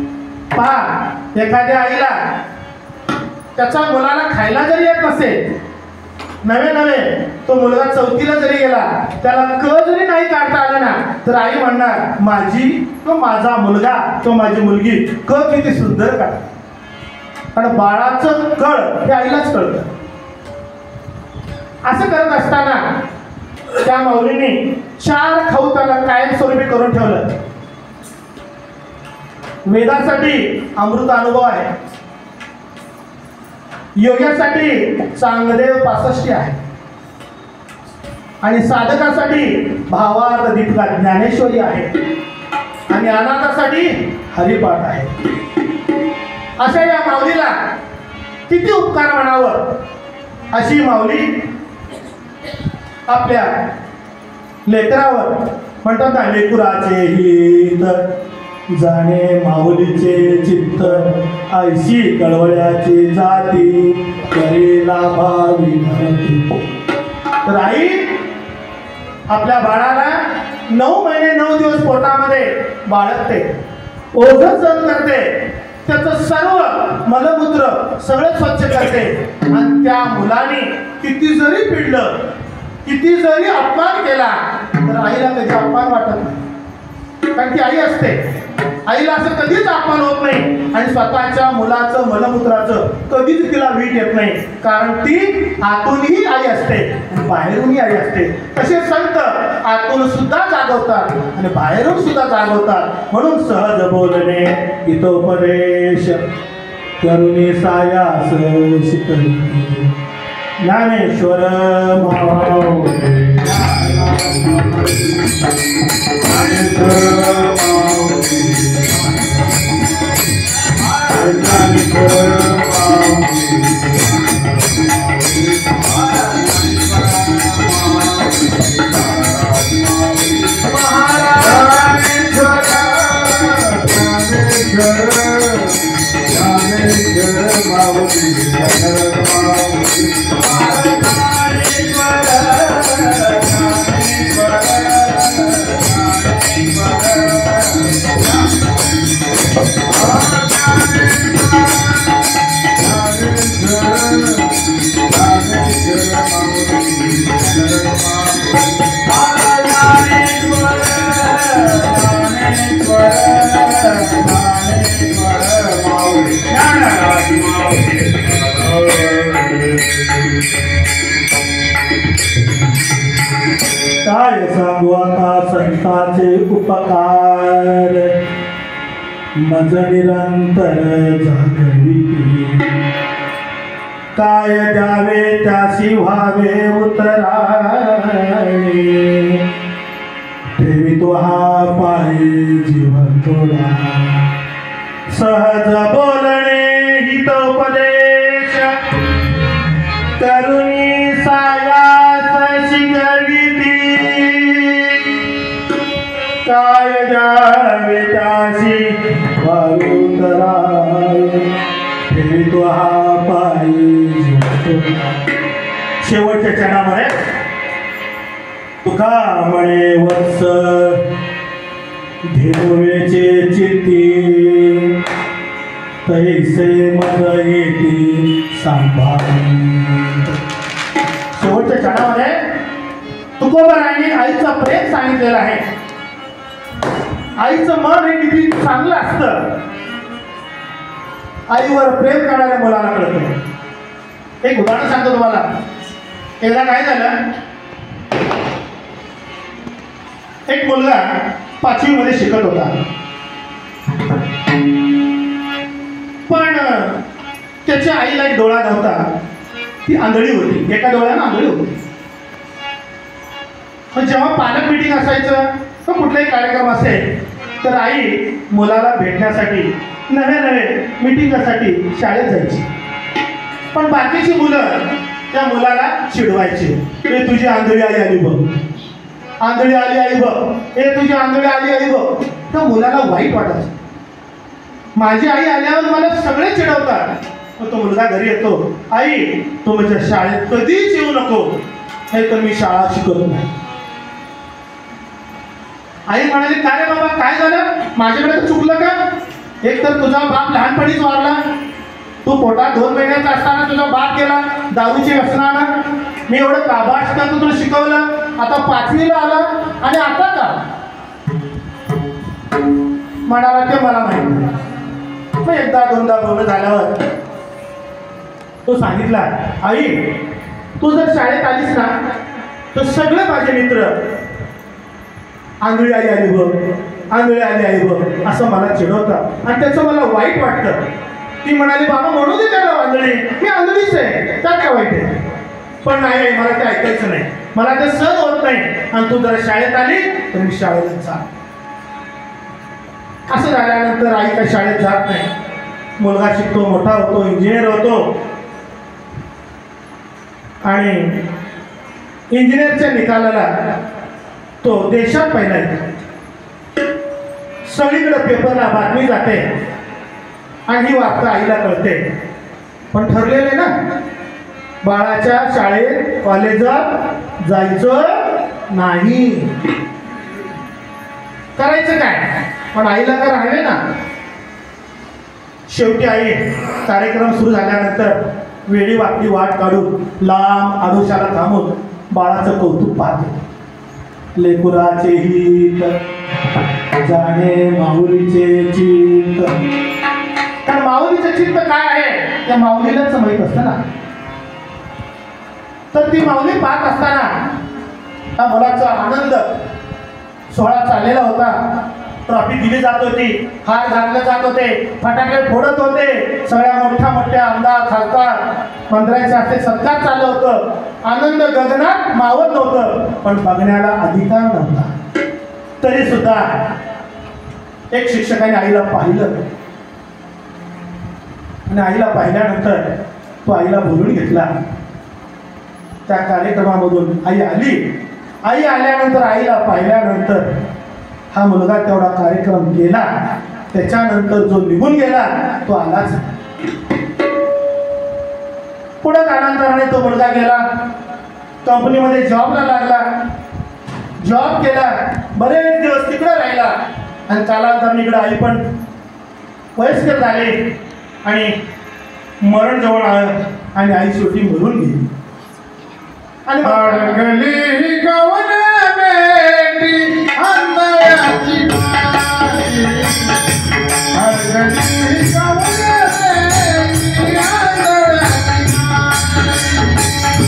पहा, एखाद्या आईला त्याच्या मुलाला खायला जरी येत नसेल, नवे नवे तो मुलगा चौथीला जरी गेला, त्याला क जरी नाही काढता आलं ना, तर आई म्हणणार माझी तो माझा मुलगा, तो माझी मुलगी क किती सुंदर काढ. कारण बाळाचं कळ हे आईलाच कळतं. असं करत असताना त्या माऊलीने 4 खाऊ त्याला कायमस्वरूपी करून ठेवलं. वेदासाठी अमृत अनुभव आहे, योग्यासाठी चांगदेव 65 आहे, आणि साधकासाठी भावार्थ दीपिका ज्ञानेश्वरी आहे, आणि अनाथासाठी हरिपाठ आहे. अशा या माऊलीला किती उपकार म्हणावं. अशी माऊली आपल्या लेकरावर म्हणतात ना, लेकुराचे हित जाणे माऊलीचे चित्त, ऐशी कळवळ्याची जाती करेला भावी धरती. तर आई आपल्या बाळाला 9 महिने 9 दिवस पोटामध्ये बाळगते, ओझं सहन करते, त्याचं सर्व मलमूत्र सगळं स्वच्छ करते. आणि त्या मुलाने किती जरी पिडलं, किती जरी अपमान केला, तर आईला कधी अपमान वाटत नाही. कारण ती आई असते. आईला असं कधीच अपमान होत नाही, आणि स्वतःच्या मुलाचं मलमूत्राचं कधीच तिला वीट येत नाही. कारण ती आतूनही आई असते आणि बाहेरूनही आई असते. तसे संत आतून सुद्धा जागवतात आणि बाहेरून सुद्धा जागवतात. म्हणून सहज बोलणे हितोपदेश करुणी सायास शिकविते ज्ञानेश्वर माऊली. काय सांगू आता संतांचे उपकार मज निरंतर जागविते काय द्यावे त्यासी व्हावे उतराय ठेवितो हा पायी जीवन थोडा सहज बोलणे हितोपदेश करुणी सायास शिकविती काय द्यावे त्यासी व्हावे उतराय ठेवितो हा पायी जीवन थोडा. शेवटच्या चरणामध्ये तुका म्हणे वत्स धेनुवेचे चित्ती तैसे मज येते सांभाळी. शेवटच्या चरणामध्ये तुकोबारायांनी आईचं प्रेम सांगितलेलं आहे. आईचं मन हे किती चांगलं असतं. आईवर प्रेम करणाऱ्या मुलाला कळतं. एक उदाहरण सांगतो तुम्हाला. एकदा काय झालं, एक मुलगा 5वी मध्ये शिकत होता, पण त्याच्या आईला एक डोळा नव्हता. ती आंधळी होती, एका डोळ्यानं आंधळी होती. पण जेव्हा पालक मीटिंग असायचं तर कुठलाही कार्यक्रम असेल तर आई मुलाला भेटण्यासाठी नवे मीटिंगसाठी शाळेत जायची. पण बाकीची मुलं त्या मुलाला चिडवायची, हे तुझी आंधळी आई आली बघ, आंधळी आली आई बघ, हे तुझी आंधळी आली आई बघ. त्या मुलाला वाईट वाटायचं. माझी आई आल्यावर मला सगळे चिडवतात. तो मुलगा घरी येतो, आई तू माझ्या शाळेत कधीच येऊ नको, नाही तर मी शाळा शिकत नाही. आई म्हणाली, काय रे बाबा काय झालं, माझ्याकडे तर चुकलं का? एक तर तुझा बाप लहानपणीच वारला, तू पोटात 2 महिन्याचा असताना तुझा बाप गेला दारूची व्यसनानं. मी एवढं काबाड शिकवतो तुला शिकवलं, आता 5वीला आला आणि आता का? म्हणाला ते मला माहिती नाही. मग एकदा दोनदा बोलणं झाल्यावर तो सांगितला, आई तू जर शाळेत आलीस ना तर सगळे माझे मित्र आंधळी आई आली बघ, आंधळी आली आई बघ असं मला चिडवतात आणि त्याचं मला वाईट वाटतं. ती म्हणाली, बाबा म्हणू दे त्याला आंधळी, मी आंधळीच आहे, त्यात काय वाईट आहे? पण नाही, मला ते ऐकायचं नाही, मला ते सहन होत नाही. आणि तू जरा शाळेत आली तर मी शाळेला जा. असं झाल्यानंतर आई काय शाळेत जात नाही. मुलगा शिकतो, मोठा होतो, इंजिनियर होतो आणि इंजिनियरच्या निकालाला तो देशात पहिला येतो. सगळीकडे पेपरला बातमी जाते आणि ही वार्ता आईला कळते. पण ठरलेले ना, बाळाच्या शाळेत कॉलेजात जायचं नाही. करायचं काय? पण आईला तर राहावे ना. शेवटी आई कार्यक्रम सुरू झाल्यानंतर वेळी वाकडी वाट काढून लांब आडोशाला थांबून बाळाचं कौतुक पाहते. लेकुराचे हित जाणे माऊलीचे चित्त. कारण माऊलीचं चित्त काय आहे त्या माऊलीलाच माहीत असतं ना. तर ती माऊली पाहत असताना त्या मुलाचा आनंद सोहळा चाललेला होता. ट्रॉफी दिली जात होती, हार घातले जात होते, फटाके फोडत होते, सगळ्या मोठ्या आमदार खासदार मंत्र्यांच्या हस्ते सत्कार चाललं होतं. आनंद गगनात मावत नव्हतं, पण बघण्याला अधिकार नव्हता. तरी सुद्धा एक शिक्षकाने आईला पाहिलं आणि आईला पाहिल्यानंतर तो आईला बोलून घेतला. त्या कार्यक्रमामधून आई आली. आई आल्यानंतर आईला पाहिल्यानंतर हा मुलगा तेवढा कार्यक्रम केला, त्याच्यानंतर जो निघून गेला तो आलाच. पुढे कालांतराने तो मुलगा गेला, कंपनीमध्ये जॉबला लागला, जॉब केला, बरेच दिवस तिकडे राहिला आणि कालांतराने इकडे आई पण वयस्कर झाले आणि मरण जवळ आलं आणि आई शेवटी मरून गेली. आणि अडगली गवन बेटी अंधयाची माती, अडगली गवन बेटी अंधयाची माती.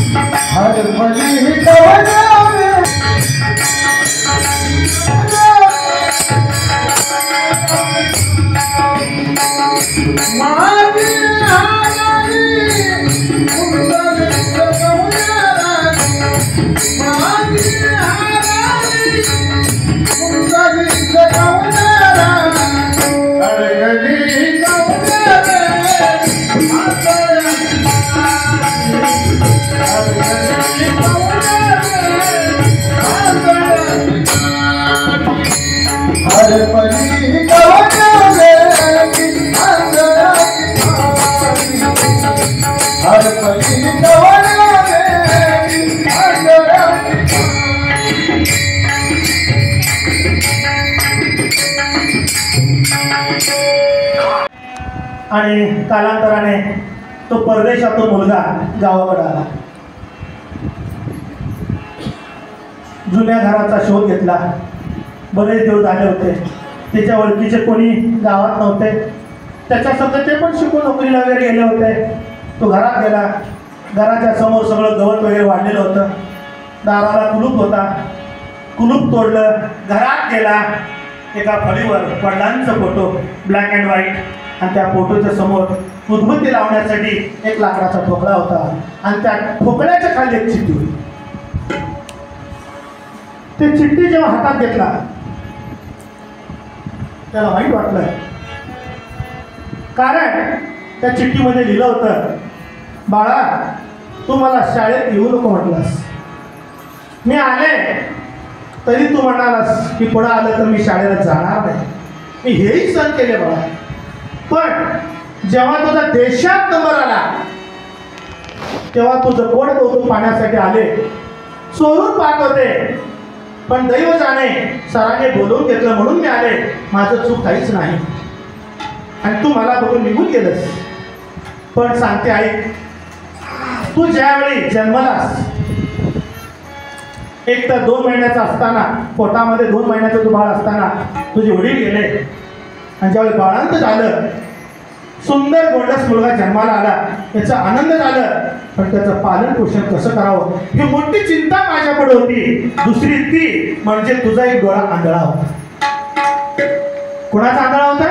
परी कवनावे आंधळाची ठाई हर परी कवनावे आंधळाची आणि कालांतराने तो परदेशातो मुलगा गावाकडे आला. जुन्या घराचा शोध घेतला. बरेच दिवस झाले होते. त्याच्या ओळखीचे कोणी गावात नव्हते. त्याच्यासोबत ते पण शिकून नोकरीला वगैरे गेले होते. तो घरात गेला. घराच्या समोर सगळं गवत वगैरे वाढलेलं होतं. दाराला कुलूप होता. कुलूप तोडलं. घरात गेला. एका फळीवर वडिलांचा फोटो ब्लॅक अँड व्हाईट आणि त्या फोटोच्या समोर उद्बत्ती लावण्यासाठी एक लाकडाचा ठोकळा होता आणि त्या ठोकळ्याच्या खाली एक चिठ्ठी होती. ते चिठ्ठी जेव्हा हातात घेतला त्याला वाईट वाटलं. कारण त्या चिठ्ठीमध्ये लिहिलं होतं, बाळा तू मला शाळेत येऊ नको म्हटलास. मी आले तरी तू म्हणालास की पुढं आलं तर मी शाळेला जाणार नाही. मी हेही सहन केले बाळा. पण जेव्हा तुझा देशात नंबर आला तेव्हा तुझं कोण तू पाण्यासाठी आले चोरून पाहत होते. पण दैव जाणे सरांनी बोलवून घेतलं म्हणून मी आले. माझं चूक काहीच नाही आणि तू मला बघून निघून गेलंस. पण सांगते ऐक, तू ज्यावेळी जन्मलास एक तर 2 महिन्याचा असताना पोटामध्ये 2 महिन्याचं तू बाळ असताना तुझे वडील गेले आणि ज्यावेळी बाळांत झालं सुंदर गोंडस मुलगा जन्माला आला. त्याचा आनंद झालं. पण त्याचं पालन पोषण कसं करावं ही मोठी चिंता माझ्याकडे होती. दुसरी ती म्हणजे तुझा एक डोळा आंधळा होता. कोणाचा आंधळा होता?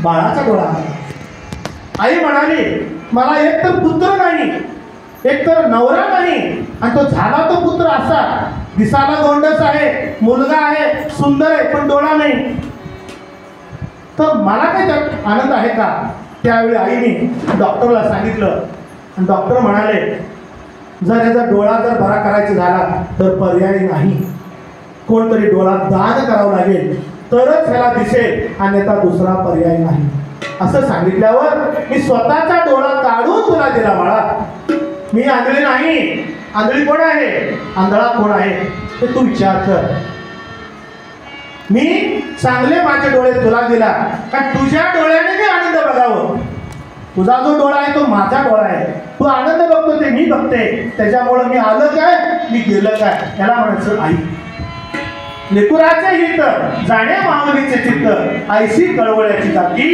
बाळाचा डोळा आंधळा. आई म्हणाली मला एक तर पुत्र नाही, एक तर नवरा नाही आणि तो झाला तो पुत्र असा दिसायला गोंडस आहे, मुलगा आहे, सुंदर आहे, पण डोळा नाही. तर मला काही त्यात आनंद आहे का? त्यावेळी आईने डॉक्टरला सांगितलं आणि डॉक्टर म्हणाले जर याचा डोळा जर बरा करायचा झाला तर पर्याय नाही. कोणतरी डोळा दान करावं लागेल तरच ह्याला दिसेल अन्यथा दुसरा पर्याय नाही. असं सांगितल्यावर मी स्वतःचा डोळा काढून तुला दिला बाळा. मी आंधळी नाही. आंधळी कोण आहे? आंधळा कोण आहे ते तू विचार कर. मी चांगले माझे डोळे तुला दिला कारण तुझ्या डोळ्याने मी आनंद बघावं. तुझा जो डोळा आहे तो माझा डोळा आहे. तू आनंद बघतो ते मी बघते. त्याच्यामुळं मी आलं काय मी गेलं काय याला म्हणायचं आई. लेकुराचे हित जाणे माऊलीचे चित्त ऐशी कळवळ्याची जाती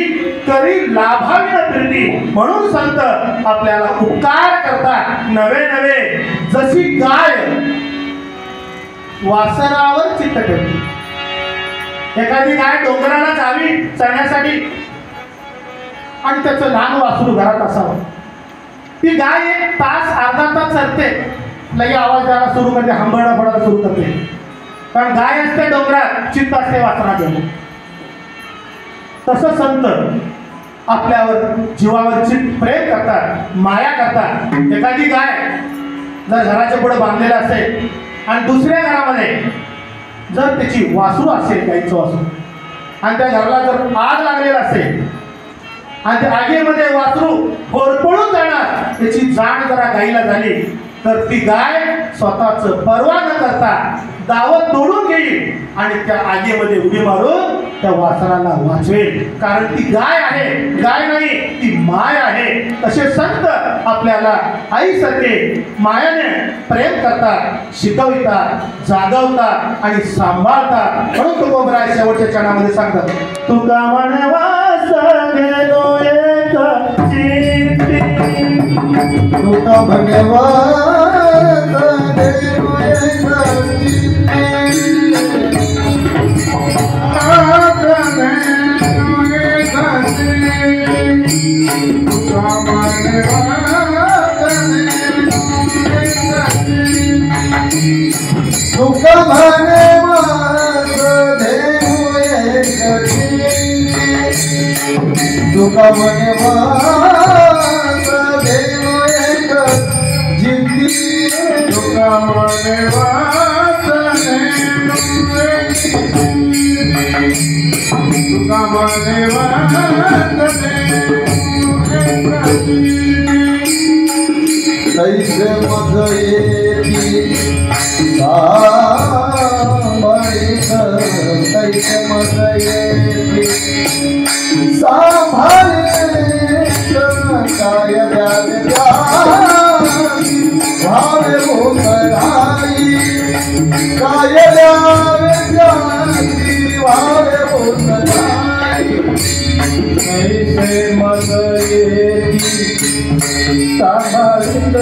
करी लाभावी न प्रीती. म्हणून संत आपल्याला उपकार करतात नवे नवे. जशी गाय वासरावर चित्त ठेवते. एखादी गाय डोंगराला जावी चरण्यासाठी आणि त्याचं लहान वासरू घरात असावं. ती गाय 1 तास अर्धा तास चरते लगे आवाज द्यायला सुरू करते, हंबरडा पडायला सुरू करते. कारण गाय असते डोंगरात, चित्त असते वासरात. तसं संत आपल्यावर जीवावर प्रेम करतात, माया करतात. एखादी गाय जर घराच्या पुढे बांधलेला असेल आणि दुसऱ्या घरामध्ये जर त्याची वासरू असेल गाईचं वासरू आणि त्या घराला जर आग लागलेला असेल आणि त्या आगीमध्ये वासरू होरपळून जाणार त्याची जाण जरा गाईला झाली तर ती गाय स्वतःच पर्वा न करता दावत तोडून घेईल आणि त्या आगीमध्ये उडी मारून त्या वासराला वाचवेल. कारण ती गाय आहे, गाय नाही ती माय आहे. तसे संत आपल्याला आईसारखे मायाने प्रेम करतात, शिकवितात, जागवतात आणि सांभाळतात. म्हणून तुकोबराय शेवटच्या चरणामध्ये सांगतात तुका म्हणवास गेलो एक चित्ती तुका म्हणवास गेलो एक तुका म्हणवास देऊ एक तुका म्हणवास देऊ एक जिंदगी तुका म्हणवास देऊ एक कामने वंदने कैसे मज येती सांभाळी कैसे मज येती सांभाळी काय द्यावे भावे भूतराई काय द्यावे भावे भूतराई कैसे मज येती सांभाळीत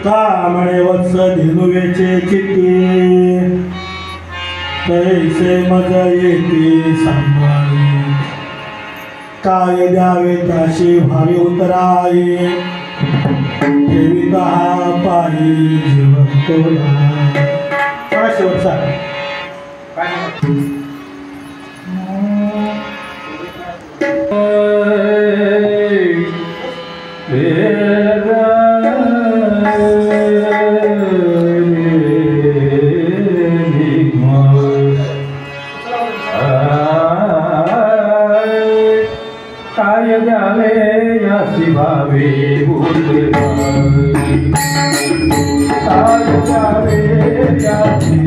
कामणे वत्स धेनुवेचे चित्ती कैसे मज येते सांभाळी काय द्यावे त्याशी भावी उतराई ठेविता पायी जीवन तोला शेवटचा काय द्यावे याची भावे काय द्यावे याची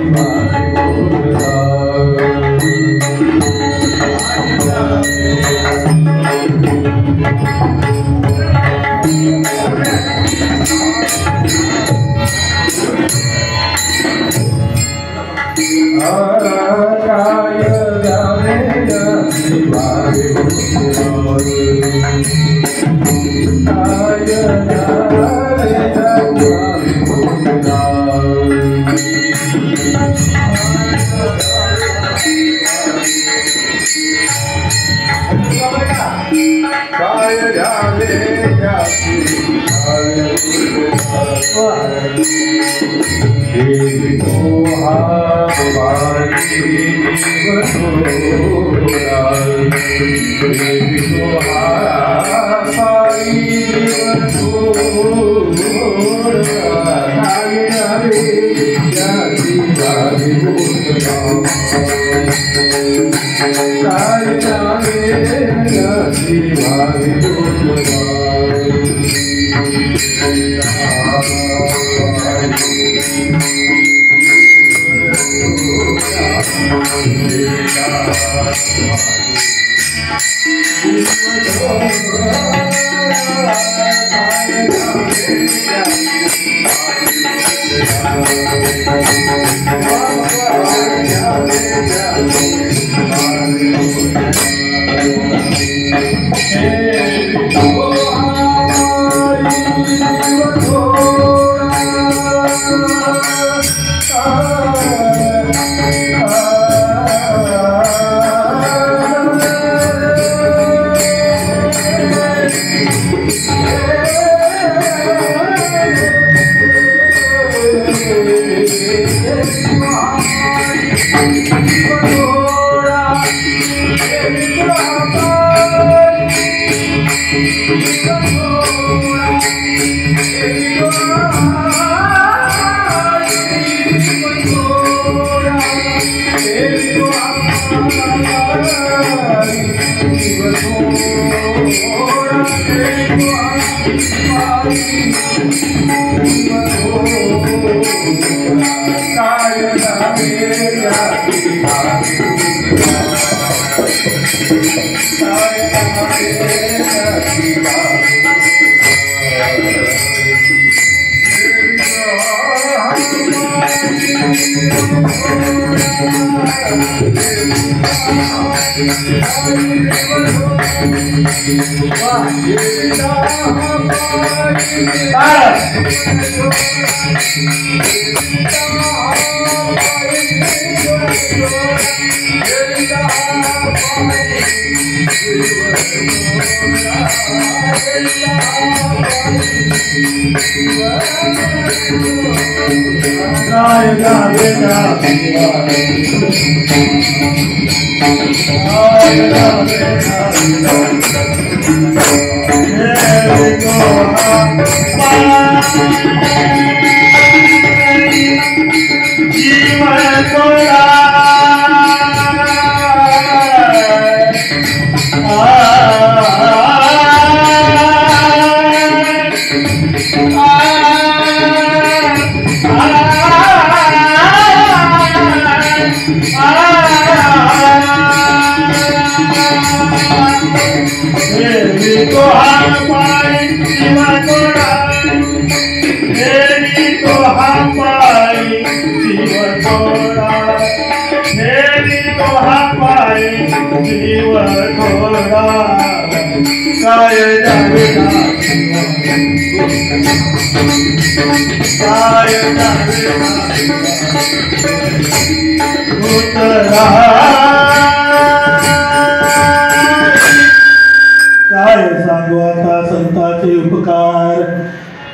काय सांगू आता संतांचे उपकार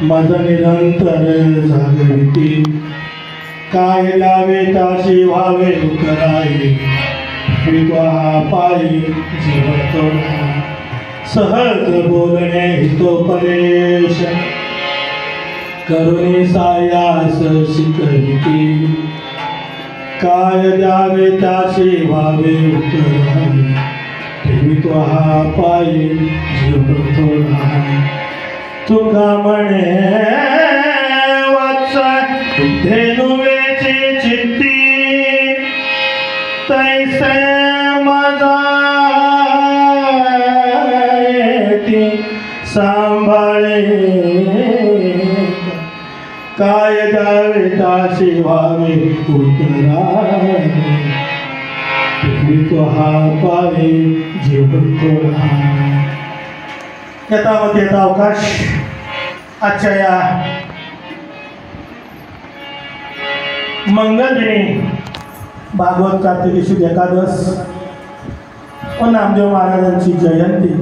माझा निरंतर जागृती काय लावे ताशी व्हावे कराये विद्वा पायी जीवतो सहज बोलणे हितोपदेश करुणी सायास शिकविती काय द्यावे ताशी व्हावे कराये विद्वा पायी जीवतो तुका म्हणे वत्स धेनुवेची चित्ती तैसे माझा येती सांभाळे काय द्यावे ताशी व्हावे उतरा विद्वा पायी जीवतो यथावत अवकाश आजच्या या मंगल दिनी भागवत कार्तिकी शुद्ध एकादश व नामदेव महाराजांची जयंती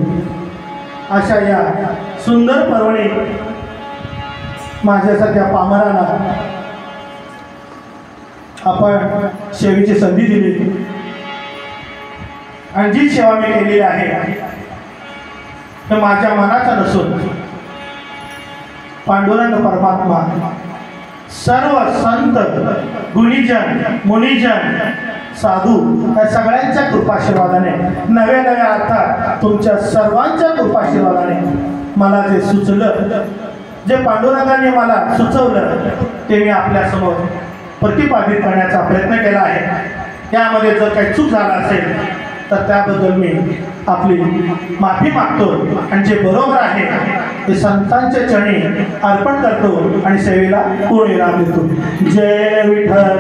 अशा या सुंदर पर्वणी माझ्यासारख्या पामराला आपण सेवेची संधी दिली आणि जी सेवा मी केलेली आहे तर माझ्या मनाचा नसून पांडुरंग परमात्मा सर्व संत गुणीजन मुनिजन साधू या सगळ्यांच्या कृपाशीर्वादाने नव्या नव्या अर्थात तुमच्या सर्वांच्या कृपाशीर्वादाने मला जे सुचलं जे पांडुरंगाने मला सुचवलं ते मी आपल्यासमोर प्रतिपादित करण्याचा प्रयत्न केला आहे. यामध्ये जर काही चूक झाला असेल तर त्याबद्दल मी आपली माफी मागतो आणि जे बरोबर आहे ते संतांच्या चरणी अर्पण करतो आणि सेवेला पूर्ण विराम देतो. जय विठ्ठल.